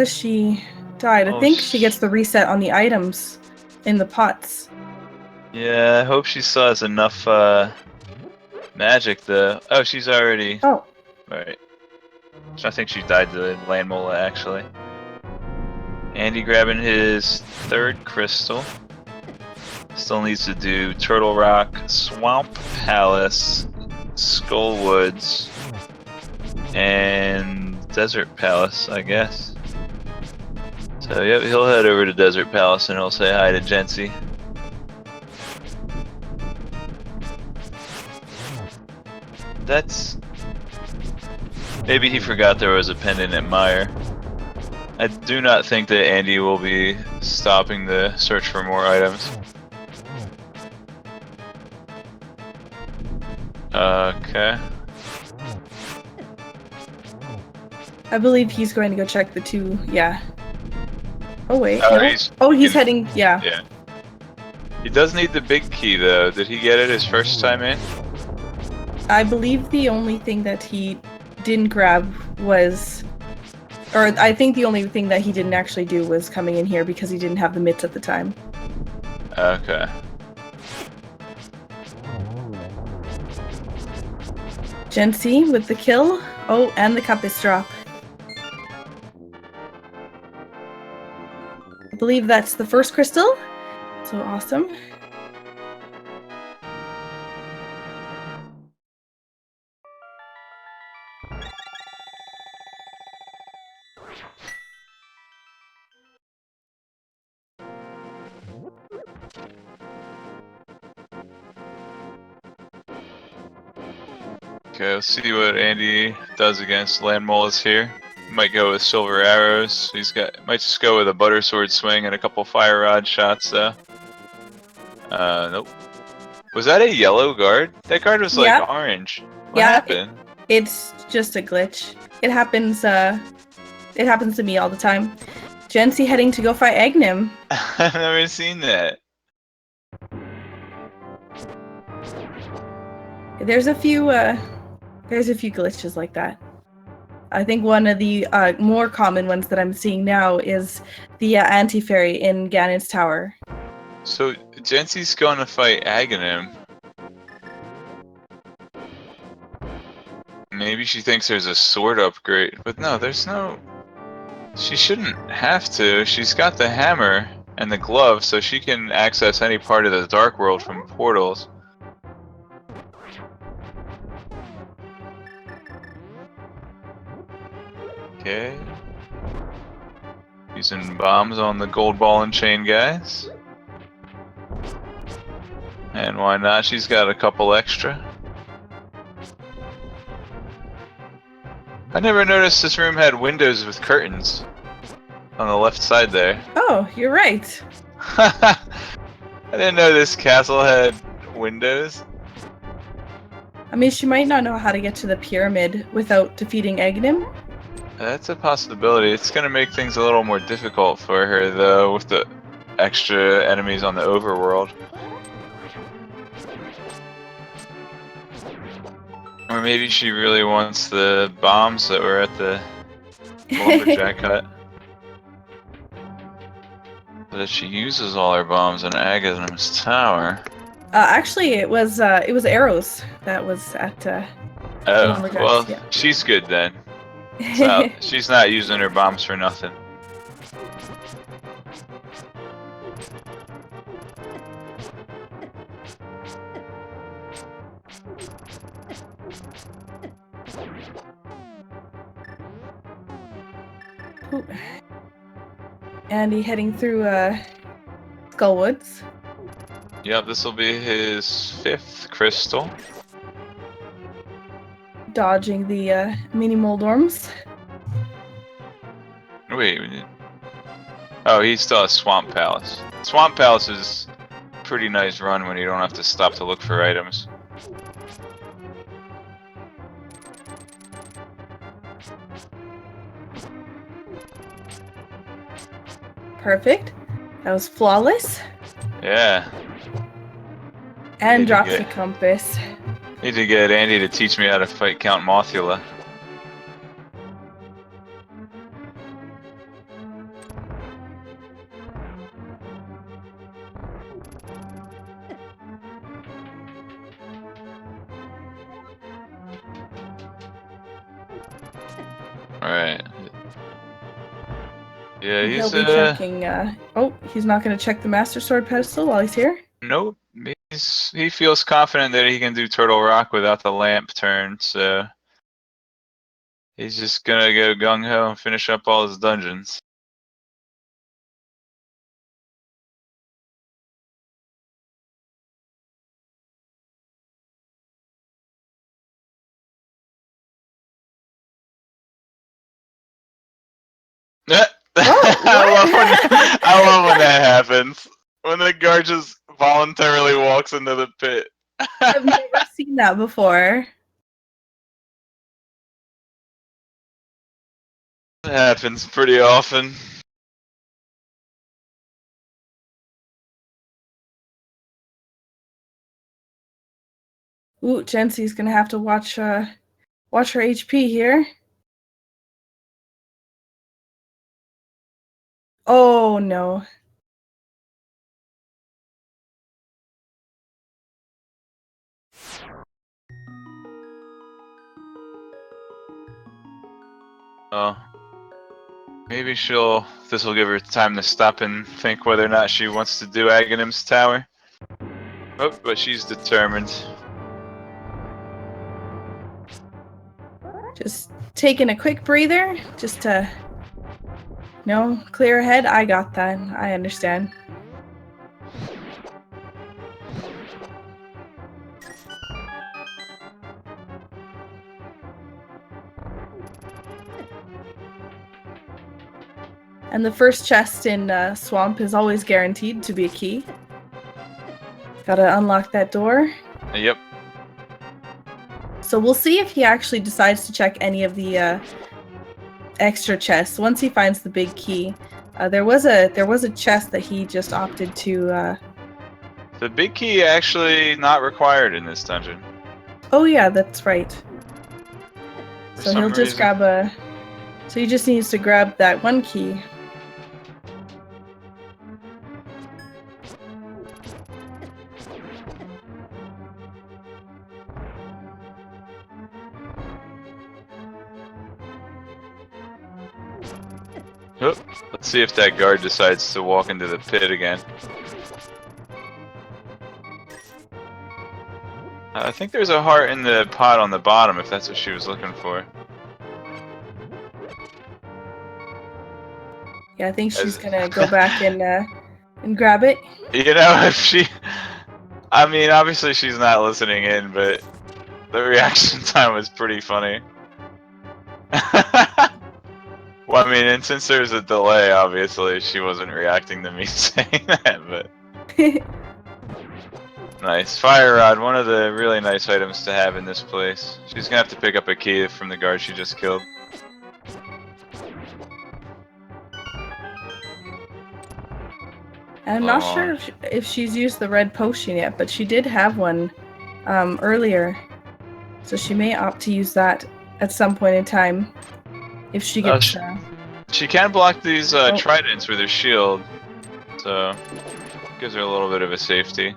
she died, I think she gets the reset on the items in the pots. Yeah, I hope she still has enough magic though. Oh, she's already... Oh. Right. I think she died to Land Mola actually. Andy grabbing his third crystal. Still needs to do Turtle Rock, Swamp Palace, Skull Woods, and Desert Palace, I guess. So yep, he'll head over to Desert Palace and he'll say hi to Jency. That's... Maybe he forgot there was a pendant at Mire. I do not think that Andy will be stopping the search for more items. Okay. I believe he's going to go check the two, yeah. Oh wait, no. He's heading, yeah. Yeah. He does need the big key though. Did he get it his first time in? I believe the only thing that he didn't grab was... Or I think the only thing that he didn't actually do was coming in here because he didn't have the mitts at the time. Okay. Jency with the kill. Oh, and the cup is drop. I believe that's the first crystal. So awesome. Okay, let's see what Andy does against Land Molas here. Might go with silver arrows. Might just go with a butter sword swing and a couple fire rod shots though. Nope. Was that a yellow guard? That guard was like Yeah. orange. What Yeah, happened? It's just a glitch. It happens to me all the time. Jency heading to go fight Agnim. I've never seen that. There's a few glitches like that. I think one of the more common ones that I'm seeing now is the anti-fairy in Ganon's tower. So Jency's going to fight Aghanim. Maybe she thinks there's a sword upgrade, but no, there's no. She shouldn't have to. She's got the hammer and the glove, so she can access any part of the dark world from portals. Okay. Using bombs on the gold ball and chain guys. And why not? She's got a couple extra. I never noticed this room had windows with curtains on the left side there. Oh, you're right. I didn't know this castle had windows. I mean, she might not know how to get to the pyramid without defeating Aghanim. That's a possibility. It's gonna make things a little more difficult for her, though, with the extra enemies on the overworld. Or maybe she really wants the bombs that were at the lumberjack hut. But she uses all her bombs in Aghanim's tower. Actually, it was arrows that was at. Oh, lumberjacks, well, yeah. she's good then. So she's not using her bombs for nothing. Ooh. Andy heading through Skullwoods. Yep, this will be his 5th crystal. Dodging the mini moldorms. Wait, oh, he still has Swamp Palace. Swamp Palace is a pretty nice run when you don't have to stop to look for items. Perfect. That was flawless. Yeah. And Need to drops get- the compass. Need to get Andy to teach me how to fight Count Mothula. Alright. Yeah, He'll he's be checking. Oh, he's not going to check the Master Sword pedestal while he's here. nope. He feels confident that he can do Turtle Rock without the lamp turn, so he's just gonna go gung ho and finish up all his dungeons. I love when that happens. When the guard just voluntarily walks into the pit. I've never seen that before. It happens pretty often. Ooh, Jency's going to have to watch her HP here. Oh, no. Oh. Maybe this will give her time to stop and think whether or not she wants to do Aghanim's tower. Oh, but she's determined. Just taking a quick breather, just to, clear her head. I got that. I understand. And the first chest in Swamp is always guaranteed to be a key. Gotta unlock that door. Yep. So we'll see if he actually decides to check any of the extra chests once he finds the big key. There was a chest that he just opted to. The big key actually not required in this dungeon. Oh yeah, that's right. For So some he'll just reason. grab a. So he just needs to grab that one key. Oh, let's see if that guard decides to walk into the pit again. I think there's a heart in the pot on the bottom if that's what she was looking for. Yeah, I think she's gonna go back and grab it. You know, if she... I mean, obviously she's not listening in, but the reaction time was pretty funny. Well, I mean, and since there's a delay, obviously she wasn't reacting to me saying that, but... Nice. Fire rod, one of the really nice items to have in this place. She's gonna have to pick up a key from the guard she just killed. I'm not sure if she's used the red potion yet, but she did have one earlier. So she may opt to use that at some point in time. If she gets... She can block these tridents with her shield, so gives her a little bit of a safety.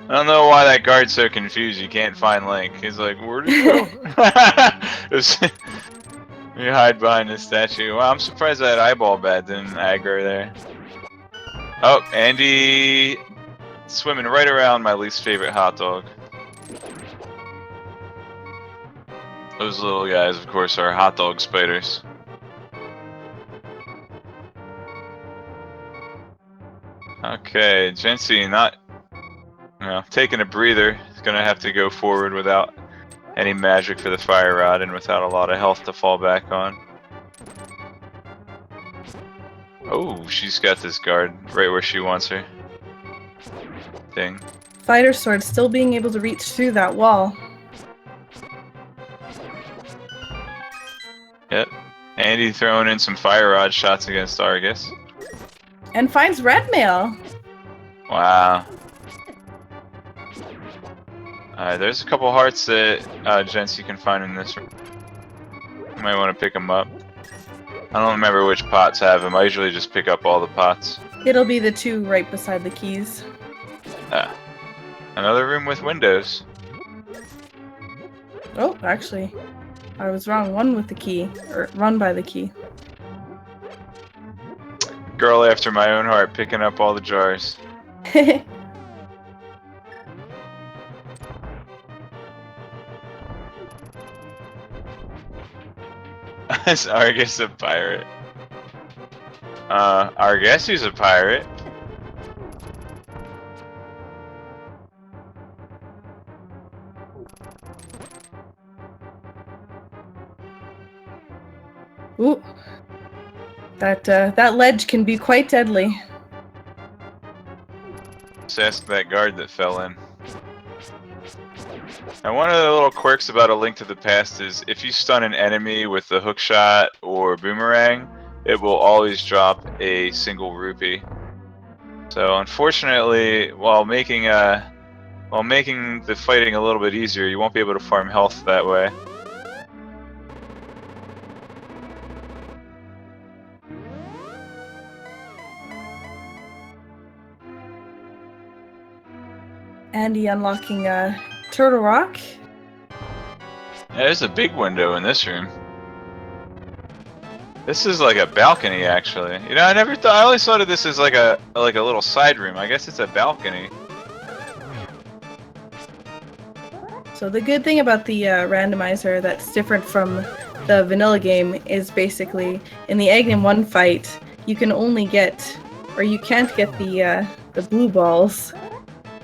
I don't know why that guard's so confused. You can't find Link. He's like, where did he go? You hide behind this statue. Wow, I'm surprised that eyeball bat didn't aggro there. Oh, Andy swimming right around my least favorite hot dog. Those little guys, of course, are hot dog spiders. Okay, Jency not, taking a breather. He's gonna have to go forward without any magic for the fire rod and without a lot of health to fall back on. Oh, she's got this guard right where she wants her. Thing. Fighter sword still being able to reach through that wall. Yep. Andy throwing in some fire rod shots against Argus. And finds red mail. Wow. There's a couple hearts that Jency can find in this room. You might want to pick them up. I don't remember which pots have them. I usually just pick up all the pots. It'll be the two right beside the keys. Another room with windows. Oh, actually, I was wrong. One with the key, or run by the key. Girl after my own heart, picking up all the jars. Is Argus a pirate? Argus is a pirate. Ooh. That ledge can be quite deadly. Just ask that guard that fell in. Now, one of the little quirks about A Link to the Past is if you stun an enemy with the hook shot or boomerang, it will always drop a single rupee. So, unfortunately, while making the fighting a little bit easier, you won't be able to farm health that way. Andy unlocking Turtle Rock. Yeah, there's a big window in this room. This is like a balcony, actually. You know, I always thought of this as like a little side room. I guess it's a balcony. So the good thing about the randomizer that's different from the vanilla game is basically in the Aghanim 1 fight, you can only get, or you can't get the blue balls.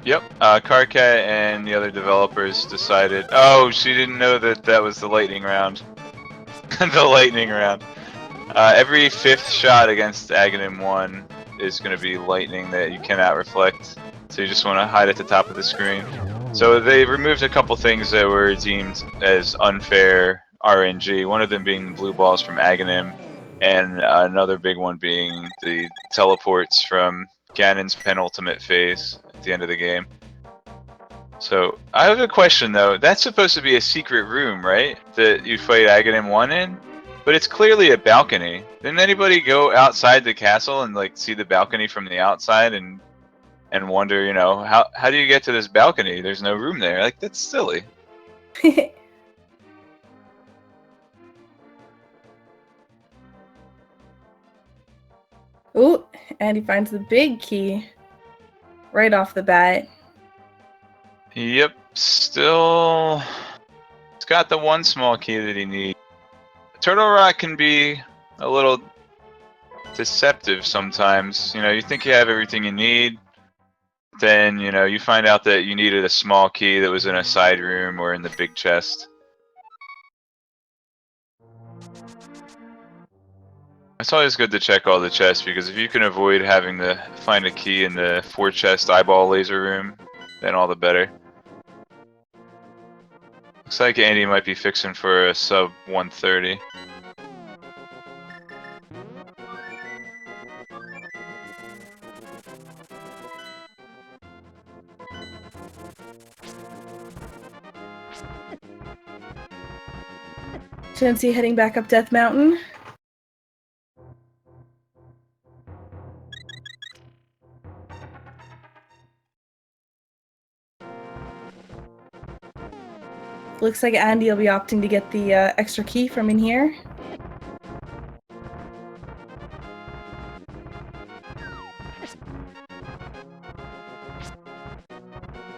Yep, Karkat and the other developers decided... Oh, she didn't know that was the lightning round. The lightning round. Every 5th shot against Aghanim 1, is going to be lightning that you cannot reflect. So you just want to hide at the top of the screen. So they removed a couple things that were deemed as unfair RNG. One of them being blue balls from Aghanim, and another big one being the teleports from Ganon's penultimate phase at the end of the game. So I have a question though. That's supposed to be a secret room, right? That you fight Aghanim 1 in? But it's clearly a balcony. Didn't anybody go outside the castle and like see the balcony from the outside and wonder, you know, how do you get to this balcony? There's no room there. Like, that's silly. Ooh, and he finds the big key right off the bat. Yep, still... It's got the one small key that he needs. Turtle Rock can be a little deceptive sometimes. You know, you think you have everything you need, then, you know, you find out that you needed a small key that was in a side room or in the big chest. It's always good to check all the chests, because if you can avoid having to find a key in the 4-chest eyeball laser room, then all the better. Looks like Andy might be fixing for a sub 130. Jency heading back up Death Mountain. Looks like Andy will be opting to get the extra key from in here.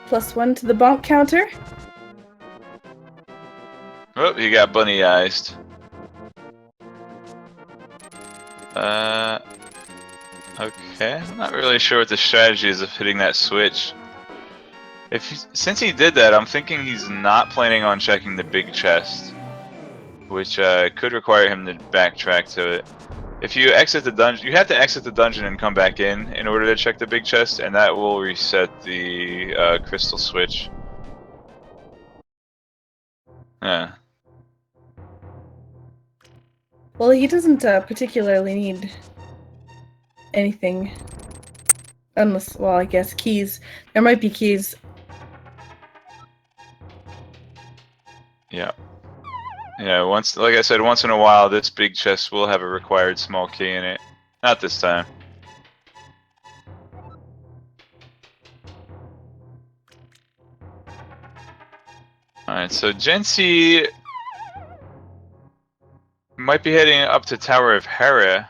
+1 to the bonk counter. Oh, he got bunny-eyed. Okay, I'm not really sure what the strategy is of hitting that switch. Since he did that, I'm thinking he's not planning on checking the big chest, which could require him to backtrack to it. If you exit the dungeon, you have to exit the dungeon and come back in order to check the big chest, and that will reset the crystal switch. Yeah. Well, he doesn't particularly need anything. Unless, well, I guess keys. There might be keys. Yeah. Yeah, like I said, once in a while, this big chest will have a required small key in it. Not this time. Alright, so Jency might be heading up to Tower of Hera.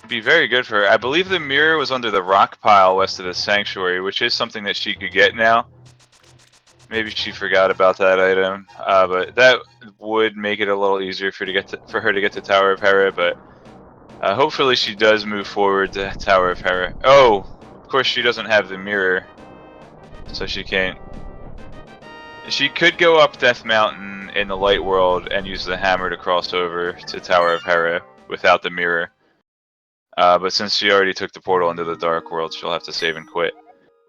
Be very good for her. I believe the mirror was under the rock pile west of the sanctuary, which is something that she could get now. Maybe she forgot about that item, but that would make it a little easier for her to get to Tower of Hera. But hopefully she does move forward to Tower of Hera. Oh, of course she doesn't have the mirror, so she can't. She could go up Death Mountain in the light world and use the hammer to cross over to Tower of Hera without the mirror. But since she already took the portal into the dark world, she'll have to save and quit.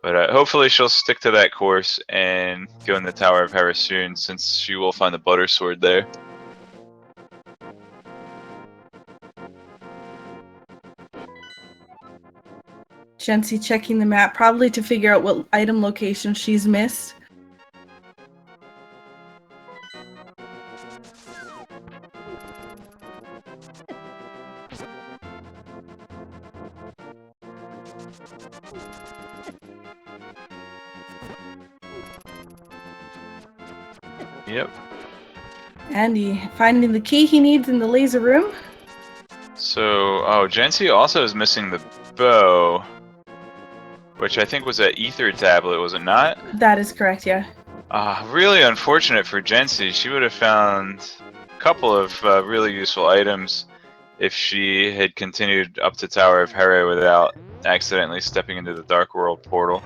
But hopefully she'll stick to that course and go in the Tower of Hera soon, since she will find the Butter Sword there. Jency checking the map, probably to figure out what item location she's missed. Yep. Andy finding the key he needs in the laser room. So, oh, Jency also is missing the bow, which I think was an ether tablet, was it not? That is correct, yeah. Really unfortunate for Jency. She would have found a couple of really useful items if she had continued up to Tower of Hera without accidentally stepping into the Dark World portal.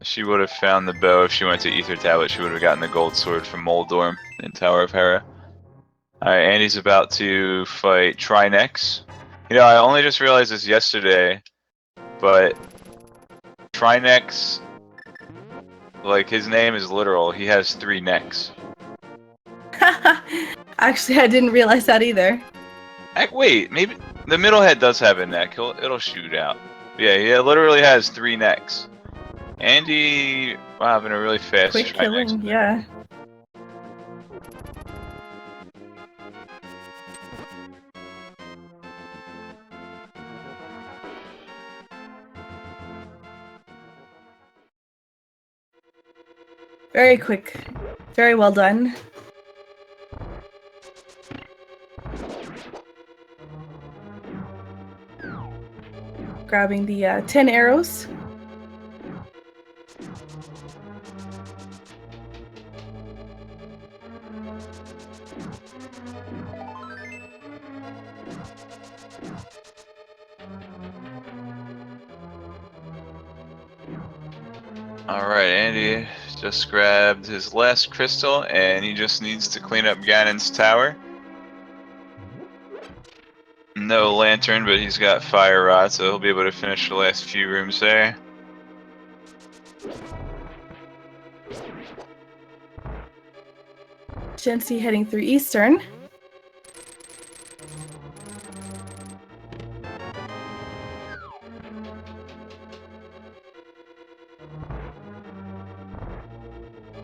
She would have found the bow if she went to Ether Tablet. She would have gotten the gold sword from Moldorm in Tower of Hera. Alright, Andy's about to fight Trinex. You know, I only just realized this yesterday, but Trinex, like, his name is literal. He has 3 necks. Actually, I didn't realize that either. Wait, maybe the middle head does have a neck. It'll shoot out. Yeah, he literally has 3 necks. Andy, wow, having a really fast Quick Trinex. killing, yeah. Very quick. Very well done. Grabbing the 10 arrows. Alright, Andy just grabbed his last crystal and he just needs to clean up Ganon's tower. No lantern, but he's got fire rod, so he'll be able to finish the last few rooms there. Jency heading through Eastern.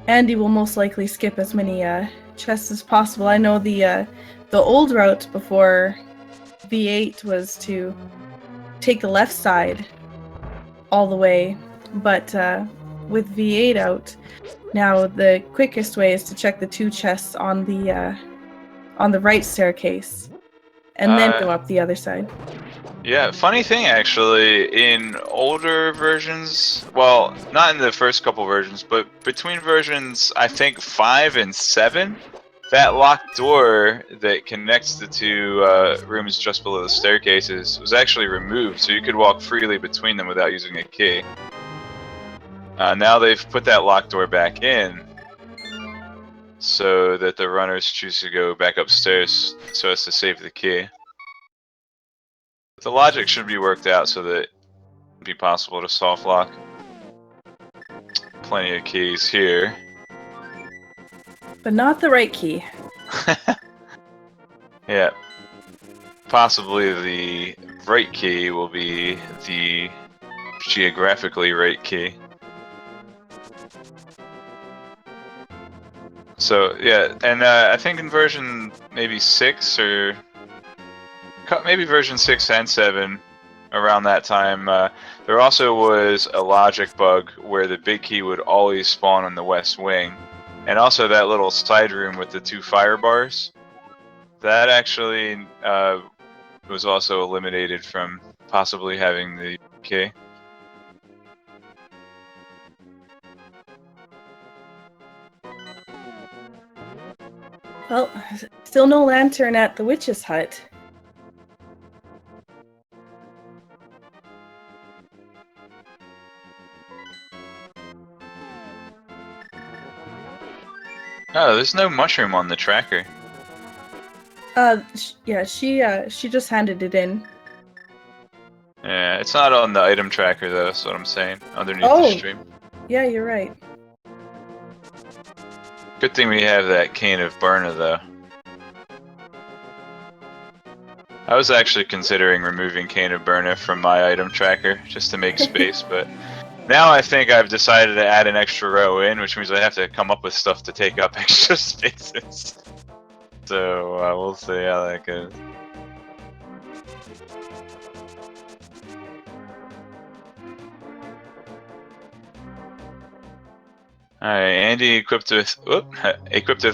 Andy will most likely skip as many chests as possible. I know the old route before V8 was to take the left side all the way, but with V8 out, now the quickest way is to check the 2 chests on the right staircase, and then go up the other side. Yeah, funny thing actually, in older versions, well, not in the first couple versions, but between versions, I think 5 and 7, that locked door that connects the 2 rooms just below the staircases was actually removed, so you could walk freely between them without using a key. Now they've put that locked door back in, so that the runners choose to go back upstairs so as to save the key. The logic should be worked out so that it'd be possible to soft lock. Plenty of keys here. But not the right key. Yeah. Possibly the right key will be the geographically right key. So, yeah, and I think in version maybe 6 or maybe version 6 and 7, around that time, there also was a logic bug where the big key would always spawn on the west wing. And also that little side room with the 2 fire bars. That actually was also eliminated from possibly having the key. Well, still no lantern at the witch's hut. Oh, there's no mushroom on the tracker. Yeah, she just handed it in. Yeah, it's not on the item tracker though, that's what I'm saying, underneath the Oh, stream. yeah, you're right. Good thing we have that cane of Burna though. I was actually considering removing Cane of Burna from my item tracker just to make space, but now I think I've decided to add an extra row in, which means I have to come up with stuff to take up extra spaces. So we'll see how that goes. Alright, Andy equipped with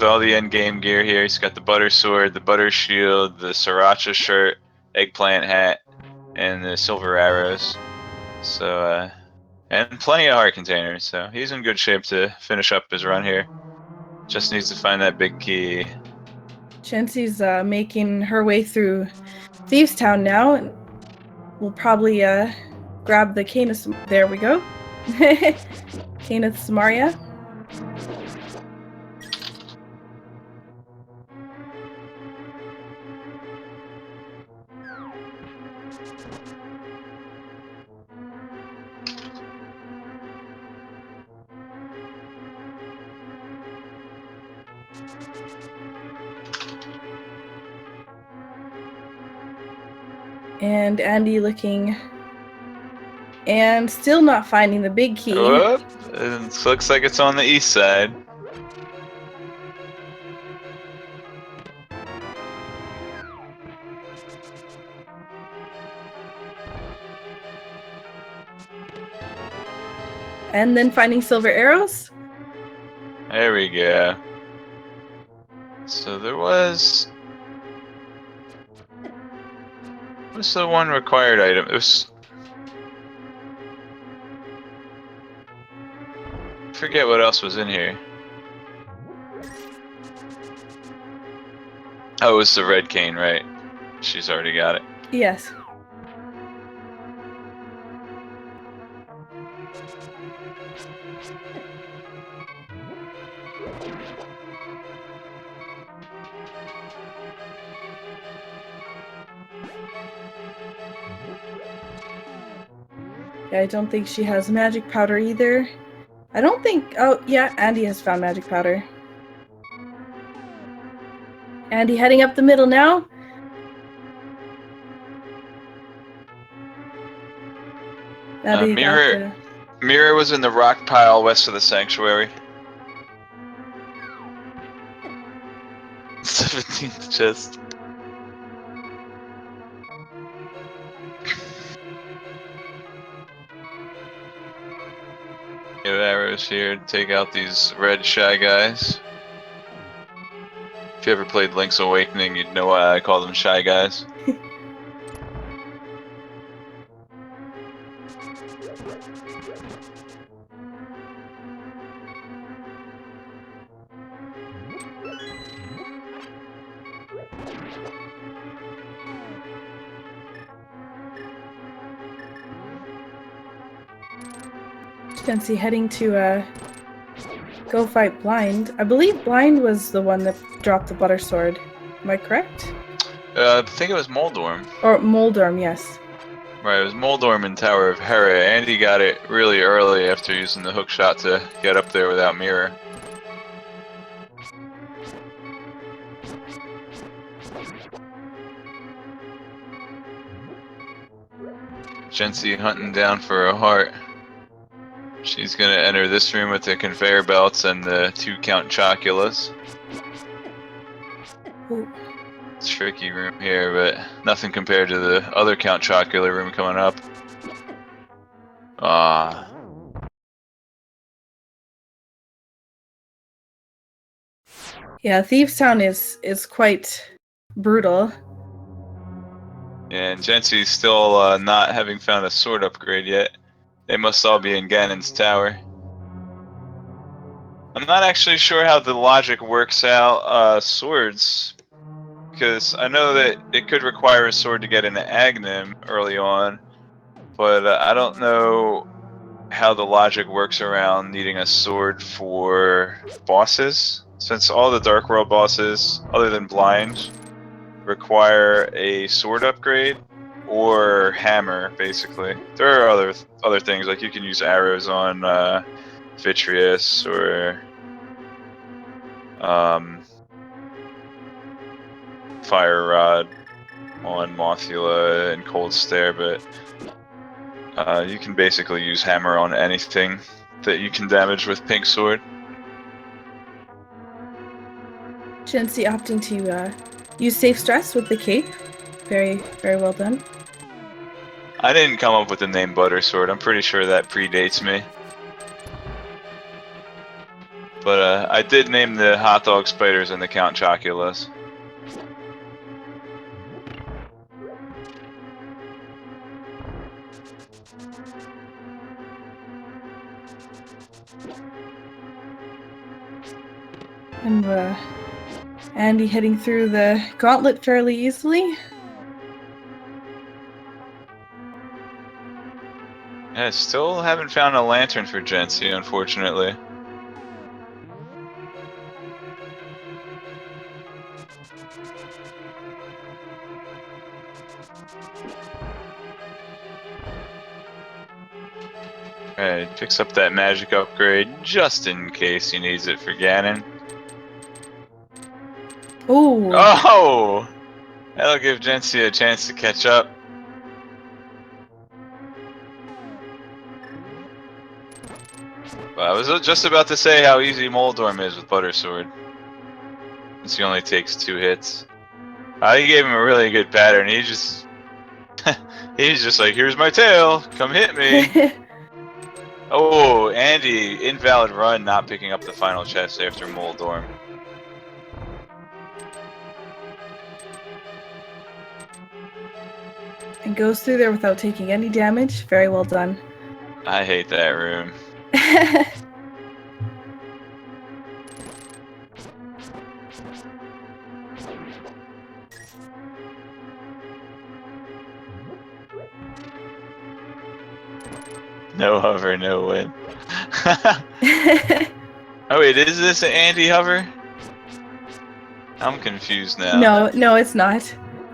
all the end game gear here. He's got the butter sword, the butter shield, the sriracha shirt, eggplant hat, and the silver arrows. So and plenty of heart containers, so he's in good shape to finish up his run here. Just needs to find that big key. Jency's making her way through Thieves Town now, and we'll probably grab the cane of there we go. Cane of Samaria. And Andy looking, and still not finding the big key. Whoop. It looks like it's on the east side. And then finding silver arrows. There we go. So there was... What's the one required item? It was... I forget what else was in here. Oh, it was the red cane, right? She's already got it. Yes. Yeah, I don't think she has magic powder either. I don't think... Oh, yeah, Andy has found magic powder. Andy heading up the middle now. Now that you got the... Mirror was in the rock pile west of the sanctuary. 17th chest. You have arrows here to take out these red shy guys. If you ever played Link's Awakening, you'd know why I call them shy guys. Jency heading to go fight Blind. I believe Blind was the one that dropped the butter sword. Am I correct? I think it was Moldorm. Or Moldorm, yes. Right, it was Moldorm in Tower of Hera. Andy got it really early after using the hook shot to get up there without Mirror. Jency hunting down for a heart. She's gonna enter this room with the conveyor belts and the 2 Count Choculas. Ooh. Tricky room here, but nothing compared to the other Count Chocula room coming up. Ah. Yeah, Thieves Town is quite brutal. And Jency's still not having found a sword upgrade yet. They must all be in Ganon's tower. I'm not actually sure how the logic works out swords, because I know that it could require a sword to get into Agnem early on, but I don't know how the logic works around needing a sword for bosses, since all the Dark World bosses, other than Blind, require a sword upgrade or hammer, basically. There are other things, like you can use arrows on Vitreous or Fire Rod on Mothula and Cold Stare, but you can basically use hammer on anything that you can damage with Pink Sword. Jency opting to use Safe Stress with the cape. Very, very well done. I didn't come up with the name Butter Sword. I'm pretty sure that predates me. But I did name the hot dog spiders and the Count Choculas. And Andy heading through the gauntlet fairly easily. Yeah, still haven't found a lantern for Jency, unfortunately. Alright, picks up that magic upgrade just in case he needs it for Ganon. Ooh. Oh! That'll give Jency a chance to catch up. Well, I was just about to say how easy Moldorm is with Butter Sword. Since he only takes 2 hits. He gave him a really good pattern. He's just like, here's my tail, come hit me. Oh, Andy, invalid run, not picking up the final chest after Moldorm. And goes through there without taking any damage. Very well done. I hate that room. No hover, no win. Oh wait, is this an Andy hover? I'm confused now. No, it's not.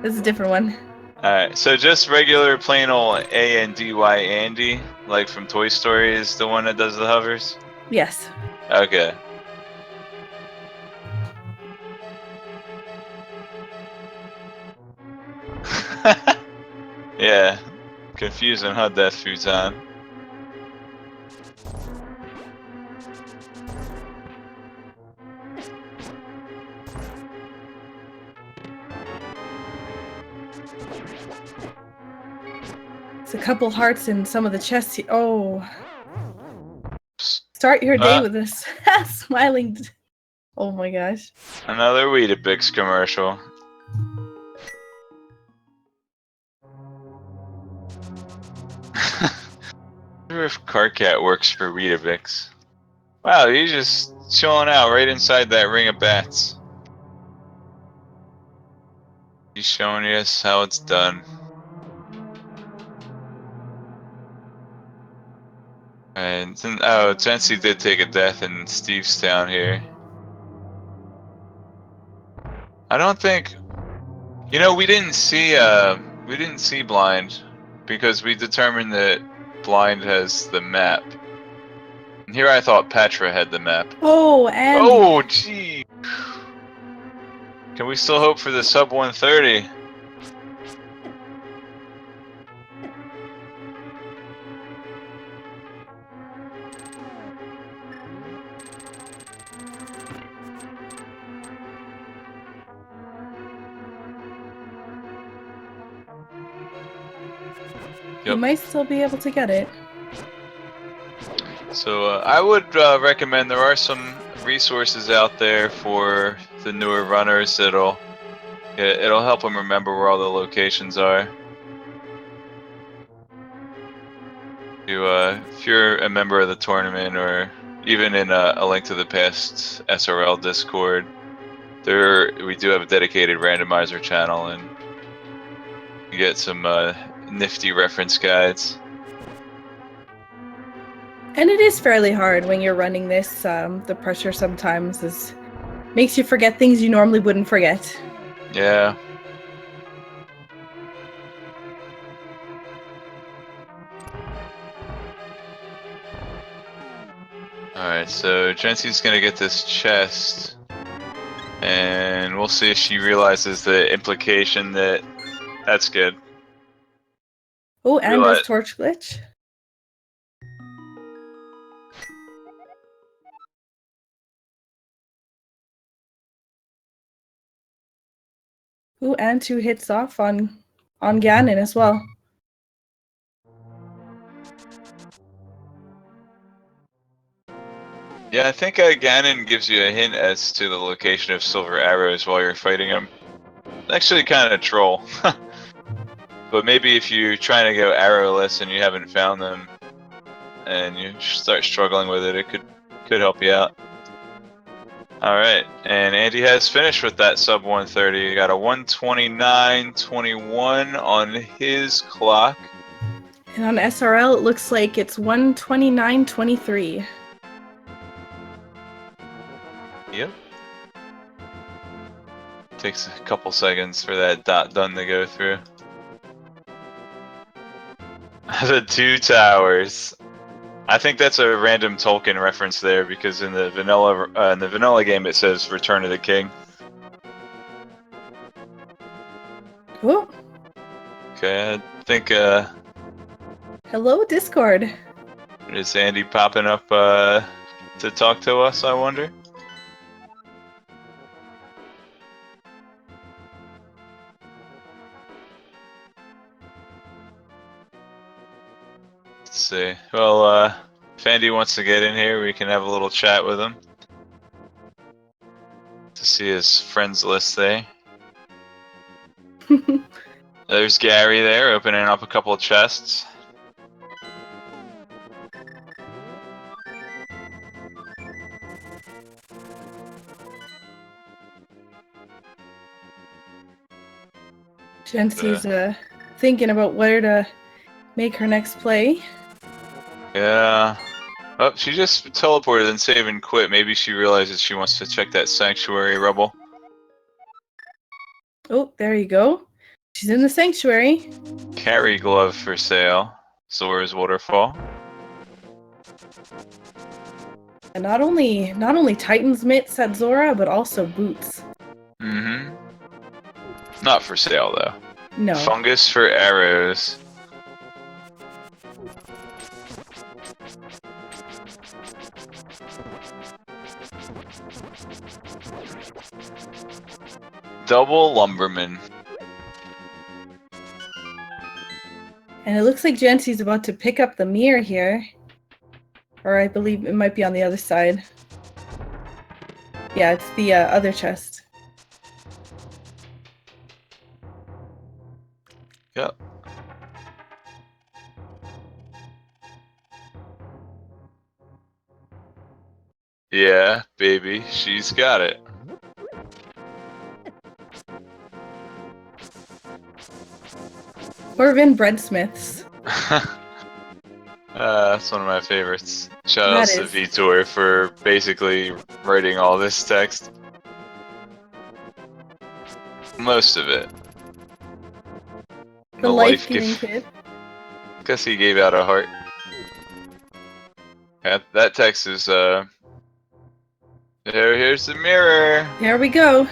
This is a different one. Alright, so just regular plain old ANDY Andy, like from Toy Story, is the one that does the hovers? Yes. Okay. Yeah, confusing, huh, Death Futon? It's a couple hearts in some of the chests. Oh. Start your day with this smiling. Oh my gosh. Another Weetabix commercial. I wonder if Carcat works for Weetabix. Wow, he's just chilling out right inside that ring of bats. He's showing us how it's done. And then, oh, Jency did take a death in Steve's town here. I don't think, you know, we didn't see Blind because we determined that Blind has the map. And here I thought Patra had the map. Oh, and Oh, gee. Can we still hope for the sub 130? you might still be able to get it. So I would recommend, there are some resources out there for the newer runners that'll it'll help them remember where all the locations are. If you're a member of the tournament, or even in a Link to the Past SRL Discord, we do have a dedicated randomizer channel, and you get some nifty reference guides. And it is fairly hard when you're running this. The pressure sometimes makes you forget things you normally wouldn't forget. Yeah. Alright, so Jency's gonna get this chest, and we'll see if she realizes the implication that that's good. Oh, and does torch glitch. Ooh, and 2 hits off on Ganon as well. Yeah, I think Ganon gives you a hint as to the location of silver arrows while you're fighting him. Actually kind of troll. But maybe if you're trying to go arrowless and you haven't found them, and you start struggling with it, it could help you out. Alright, and Andy has finished with that sub 130. He got a 129.21 on his clock. And on SRL, it looks like it's 129.23. Yep. Takes a couple seconds for that dot done to go through. The 2 towers. I think that's a random Tolkien reference there, because in the vanilla game it says Return of the King. Oh, Okay, I think hello, Discord. is Andy popping up to talk to us, I wonder? Let's see. Well, if Andy wants to get in here, we can have a little chat with him. To see his friends list there. There's Gary there, opening up a couple of chests. Jency's thinking about where to make her next play. Yeah. Oh, she just teleported and saved and quit. Maybe she realizes she wants to check that sanctuary rubble. Oh, there you go. She's in the sanctuary. Carry glove for sale. Zora's waterfall. And not only Titan's mitts at Zora, but also boots. Mm-hmm. Not for sale though. No. Fungus for arrows. Double lumberman. And it looks like Jency's about to pick up the mirror here. Or I believe it might be on the other side. Yeah, it's the other chest. Yep. Yeah, baby, she's got it. We're in breadsmiths. That's one of my favorites. Shout That outs to is. Vitor for basically writing all this text. Most of it. The life-giving kid. Guess he gave out a heart. Yeah, that text is here's the mirror. There we go.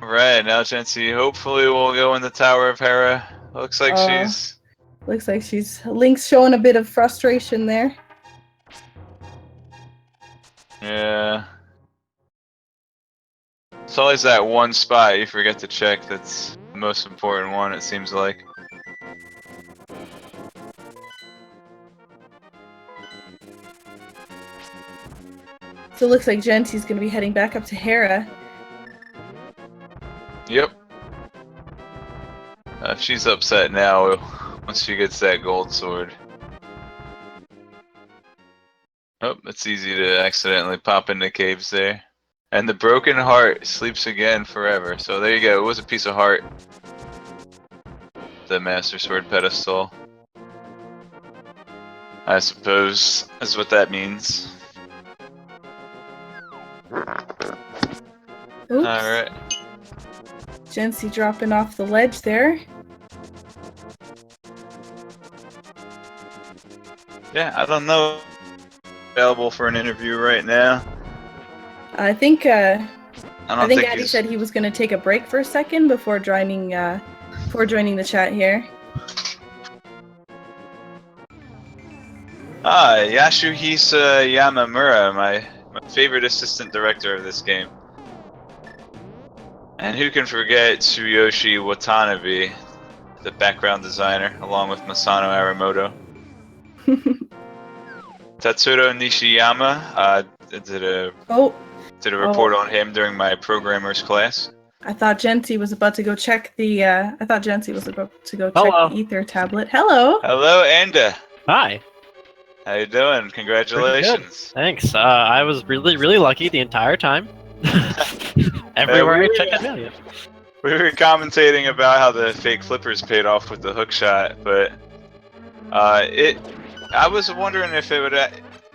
Right, now Jency hopefully will go in the Tower of Hera. Looks like she's... Looks like Link's showing a bit of frustration there. Yeah. It's always that one spot you forget to check that's the most important one, it seems like. So it looks like Jency's gonna be heading back up to Hera. Yep. She's upset now once she gets that gold sword. Oh, it's easy to accidentally pop into caves there. And the broken heart sleeps again forever. So there you go, it was a piece of heart. The Master Sword pedestal. I suppose is what that means. Oops. Alright. Jency dropping off the ledge there. Yeah, I don't know. Available for an interview right now. I think I think Addy said he was gonna take a break for a second before joining the chat here. Yasuhisa Yamamura, my favorite assistant director of this game. And who can forget Tsuyoshi Watanabe, the background designer, along with Masano Aramoto. Tatsuro Nishiyama did a report on him during my programmer's class. I thought Jency was about to go check the Hello. the ether tablet. Hello. Hello, Anda. Hi. How you doing? Congratulations. Pretty good. Thanks. I was really lucky the entire time. Everywhere I checked, I million. We were commentating about how the fake flippers paid off with the hook shot, but I was wondering if it would,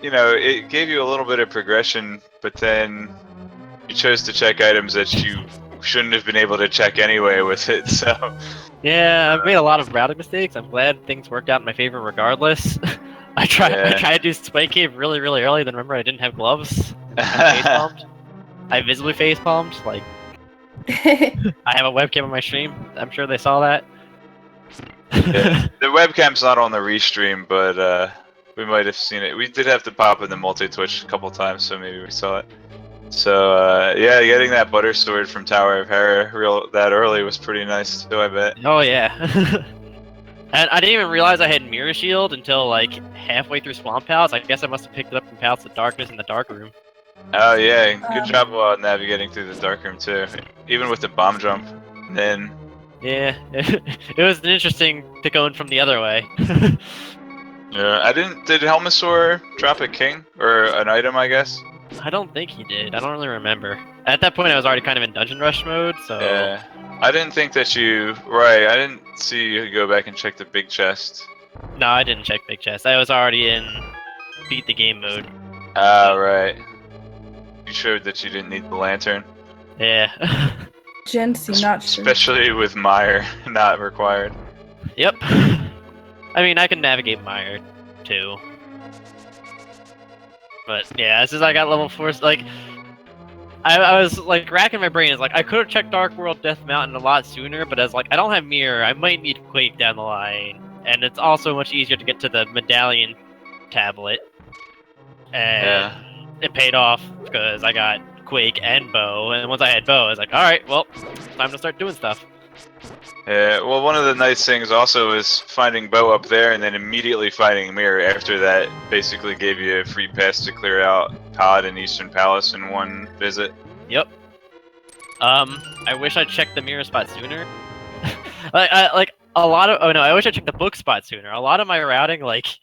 it gave you a little bit of progression, but then you chose to check items that you shouldn't have been able to check anyway with it, so... Yeah, I've made a lot of routing mistakes. I'm glad things worked out in my favor regardless. I tried to do Spike Cave really early, then remember I didn't have gloves. I visibly face palmed, like... I have a webcam on my stream. I'm sure they saw that. Yeah. The webcam's not on the restream, but we might have seen it. We did have to pop in the multi-twitch a couple times, so maybe we saw it. So yeah, getting that butter sword from Tower of Hera that early was pretty nice too, I bet. Oh yeah. And I didn't even realize I had Mirror Shield until like halfway through Swamp Palace. I guess I must have picked it up from Palace of Darkness in the Dark Room. Oh yeah, good job navigating through the dark room too, even with the bomb jump. And then yeah, it was interesting to going from the other way. yeah, did Helmasaur drop a king or an item? I guess. I don't think he did. I don't really remember. At that point, I was already kind of in Dungeon Rush mode, so... Yeah. I didn't think that you... Right, I didn't see you go back and check the big chest. No, I didn't check Big Chest. I was already in beat the game mode. Ah, right. You showed that you didn't need the lantern. Yeah. Jency, not sure. Especially with Mire not required. Yep. I mean, I can navigate Mire, too. But yeah, as soon as I got level 4, like, I was like racking my brain. It's like I could have checked Dark World Death Mountain a lot sooner, but I was like, I don't have Mirror. I might need Quake down the line, and it's also much easier to get to the medallion tablet. And it paid off because I got Quake and Bow, and once I had Bow, I was like, all right, well, time to start doing stuff. Yeah, well, one of the nice things also is finding Bow up there and then immediately finding Mirror after that basically gave you a free pass to clear out Pod and Eastern Palace in one visit. Yep. I wish I checked the Mirror spot sooner. I wish I checked the book spot sooner. A lot of my routing, like,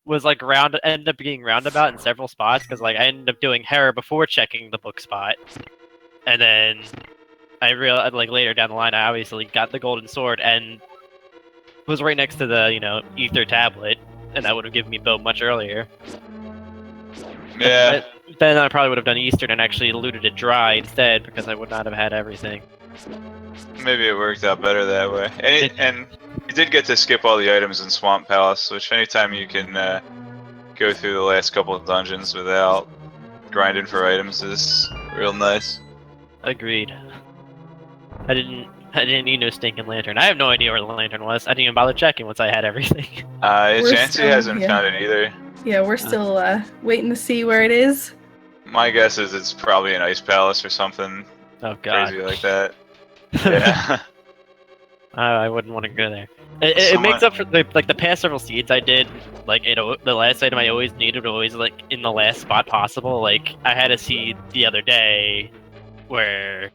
was like ended up being roundabout in several spots because like I ended up doing Hera before checking the book spot, and then I realized, like, later down the line, I obviously got the golden sword and was right next to the, ether tablet, and that would have given me Bow much earlier. Yeah. But then I probably would have done Eastern and actually looted it dry instead, because I would not have had everything. Maybe it worked out better that way. And you did get to skip all the items in Swamp Palace, which anytime you can go through the last couple of dungeons without grinding for items is real nice. Agreed. I didn't need no stinking lantern. I have no idea where the lantern was. I didn't even bother checking once I had everything. Jancy hasn't found it either. Yeah, we're still waiting to see where it is. My guess is it's probably an ice palace or something crazy like that. Yeah. I wouldn't want to go there. It makes up for the past several seeds I did. Like the last item I always needed was always like in the last spot possible. Like I had a seed the other day where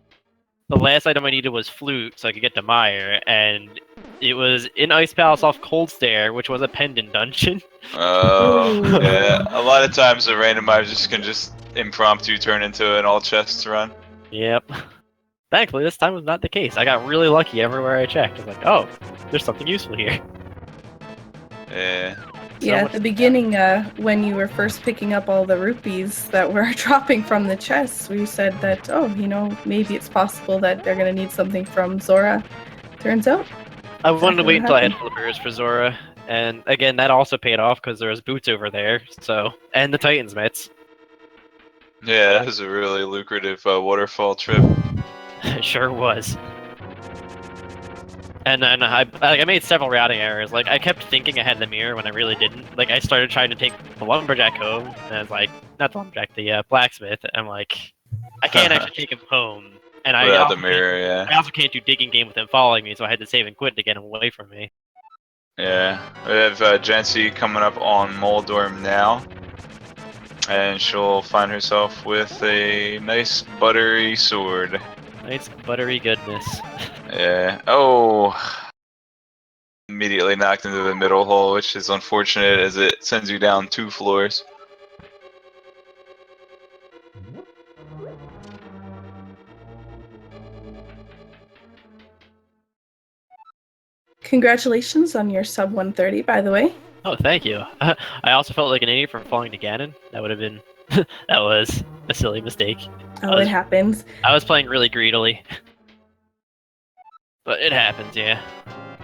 the last item I needed was Flute, so I could get to Mire, and it was in Ice Palace off Cold Stare, which was a pendant dungeon. Oh, yeah. A lot of times the randomizers can just impromptu turn into an all chests run. Yep. Thankfully, this time was not the case. I got really lucky everywhere I checked. I was like, oh, there's something useful here. Yeah. Yeah, at the beginning, when you were first picking up all the rupees that were dropping from the chests, we said that, maybe it's possible that they're going to need something from Zora. Turns out. I wanted to wait until I had flippers for Zora, and again, that also paid off because there was boots over there, and the Titan's mitts. Yeah, that was a really lucrative waterfall trip. It sure was. And then I made several routing errors. Like, I kept thinking I had the mirror when I really didn't. Like, I started trying to take the lumberjack home, and I was like, not the lumberjack, the blacksmith. I'm like, I can't actually take him home. And without the mirror, yeah. I also can't do digging game with him following me, so I had to save and quit to get him away from me. Yeah, we have Jency coming up on Moldorm now. And she'll find herself with a nice buttery sword. Nice buttery goodness. Yeah. Oh. Immediately knocked into the middle hole, which is unfortunate as it sends you down 2 floors. Congratulations on your sub 130, by the way. Oh, thank you. I also felt like an idiot for falling to Ganon. That would have been... that was a silly mistake. Oh, it happens. I was playing really greedily. But it happens, yeah.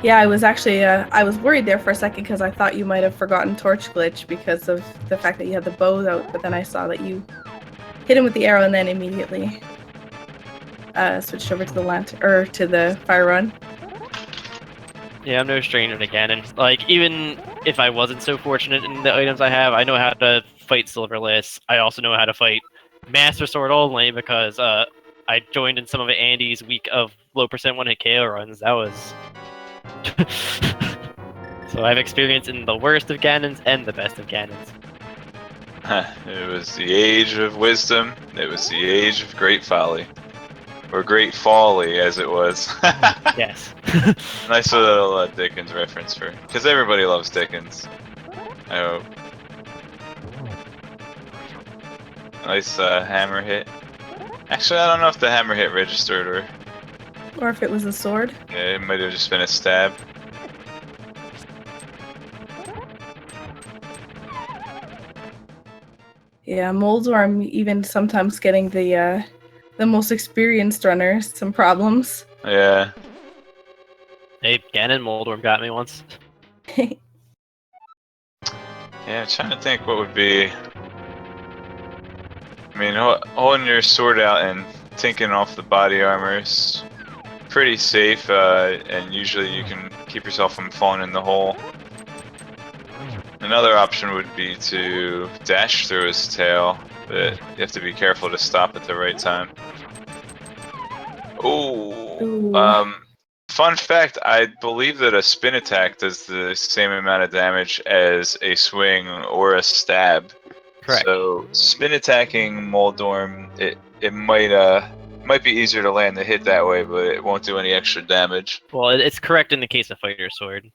Yeah, I was actually, I was worried there for a second because I thought you might have forgotten Torch Glitch because of the fact that you had the bows out, but then I saw that you hit him with the arrow and then immediately switched over to the lantern or to the fire rod. Yeah, I'm no stranger to Ganon. Like, even if I wasn't so fortunate in the items I have, I know how to fight Silverless. I also know how to fight Master Sword only because I joined in some of Andy's week of low percent one-hit KO runs. That was... So I've experience in the worst of Ganons and the best of Ganons. It was the age of wisdom. It was the age of great folly. Or great folly, as it was. Yes. Nice little Dickens reference for... Because everybody loves Dickens. I hope. Nice hammer hit. Actually, I don't know if the hammer hit registered Or if it was a sword. yeah, it might have just been a stab. Yeah, Moldworm even sometimes getting the most experienced runners some problems. Yeah. Hey, Ganon Moldworm got me once. Yeah, I'm trying to think what would be... I mean, holding your sword out and tinking off the body armor is pretty safe, and usually you can keep yourself from falling in the hole. Another option would be to dash through his tail, but you have to be careful to stop at the right time. Ooh. Fun fact, I believe that a spin attack does the same amount of damage as a swing or a stab. Correct. So spin attacking Moldorm, it might be easier to land the hit that way, but it won't do any extra damage. Well, it's correct in the case of Fighter Sword.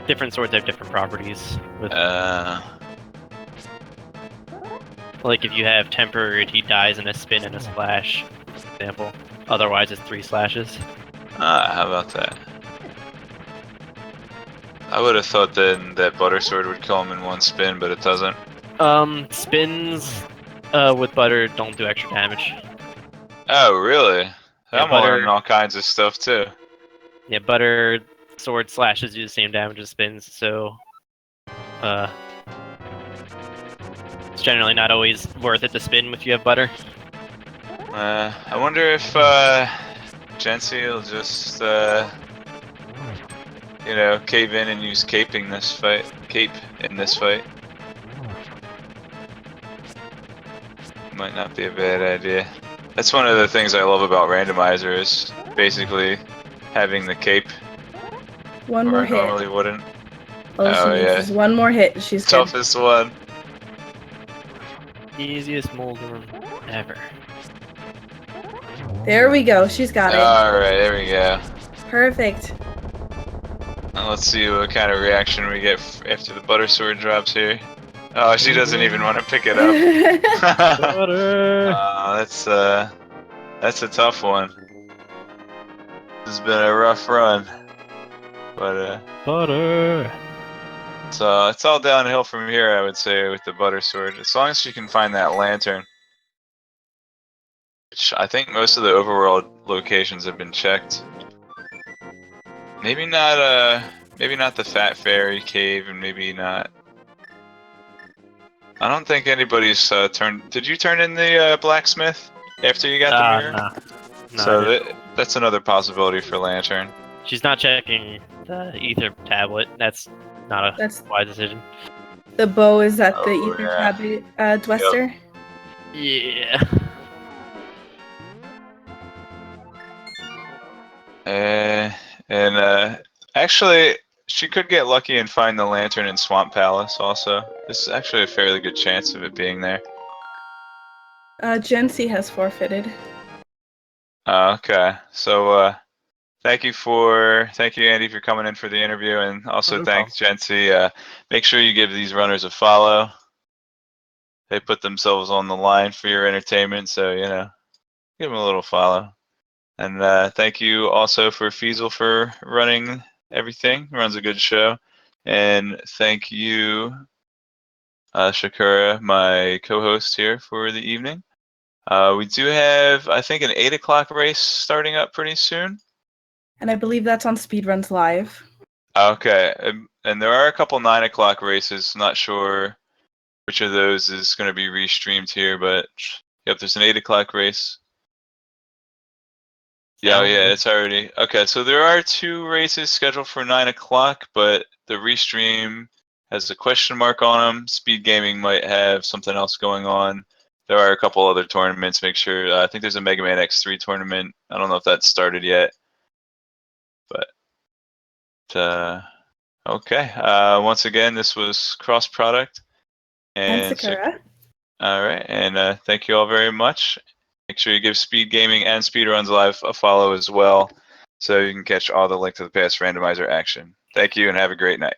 Different swords have different properties. Like if you have tempered, he dies in a spin and a splash, for example. Otherwise, it's 3 slashes. How about that? I would have thought then that Butter Sword would kill him in one spin, but it doesn't. Spins with butter don't do extra damage. Oh, really? Yeah, I'm learning all kinds of stuff too. Yeah, butter sword slashes do the same damage as spins, so it's generally not always worth it to spin if you have butter. I wonder if Jency will just you know, cave in and use cape in this fight. Might not be a bad idea. That's one of the things I love about Randomizer is basically having the cape. One more I hit. normally wouldn't. All she needs is one more hit. She's toughest one. Easiest Moldorm ever. There we go. She's got it. Alright, there we go. Perfect. Now let's see what kind of reaction we get after the butter sword drops here. Oh, she doesn't even want to pick it up. Butter! That's a tough one. This has been a rough run. But Butter! so it's all downhill from here, I would say, with the butter sword. As long as she can find that lantern. Which I think most of the overworld locations have been checked. Maybe not the Fat Fairy Cave, and maybe not. I don't think anybody's turned. Did you turn in the blacksmith after you got the mirror? Nah. So that's another possibility for lantern. She's not checking the ether tablet. That's not a wise decision. The bow is at the ether yeah. tablet, Dwester. Yeah. And actually, she could get lucky and find the lantern in Swamp Palace also. This is actually a fairly good chance of it being there. Jency has forfeited. Okay, so thank you Andy for coming in for the interview, and also thanks Jency. Make sure you give these runners a follow. They put themselves on the line for your entertainment, so you know, give them a little follow. And thank you also for Feasel for running everything. Runs a good show. And thank you, Shakura, my co-host here for the evening. We do have, I think, an 8 o'clock race starting up pretty soon. And I believe that's on Speedruns Live. Okay, and there are a couple 9 o'clock races. Not sure which of those is going to be restreamed here, but yep, there's an 8 o'clock race. Yeah, Sounds good. it's already okay. So there are 2 races scheduled for 9 o'clock, but the restream has a question mark on them. Speed Gaming might have something else going on. There are a couple other tournaments. Make sure. I think there's a Mega Man X3 tournament. I don't know if that's started yet, but okay. Once again, this was Cross Product And and Sakura. all right, and thank you all very much. Make sure you give Speed Gaming and Speedruns Live a follow as well, so you can catch all the Link to the Past randomizer action. Thank you and have a great night.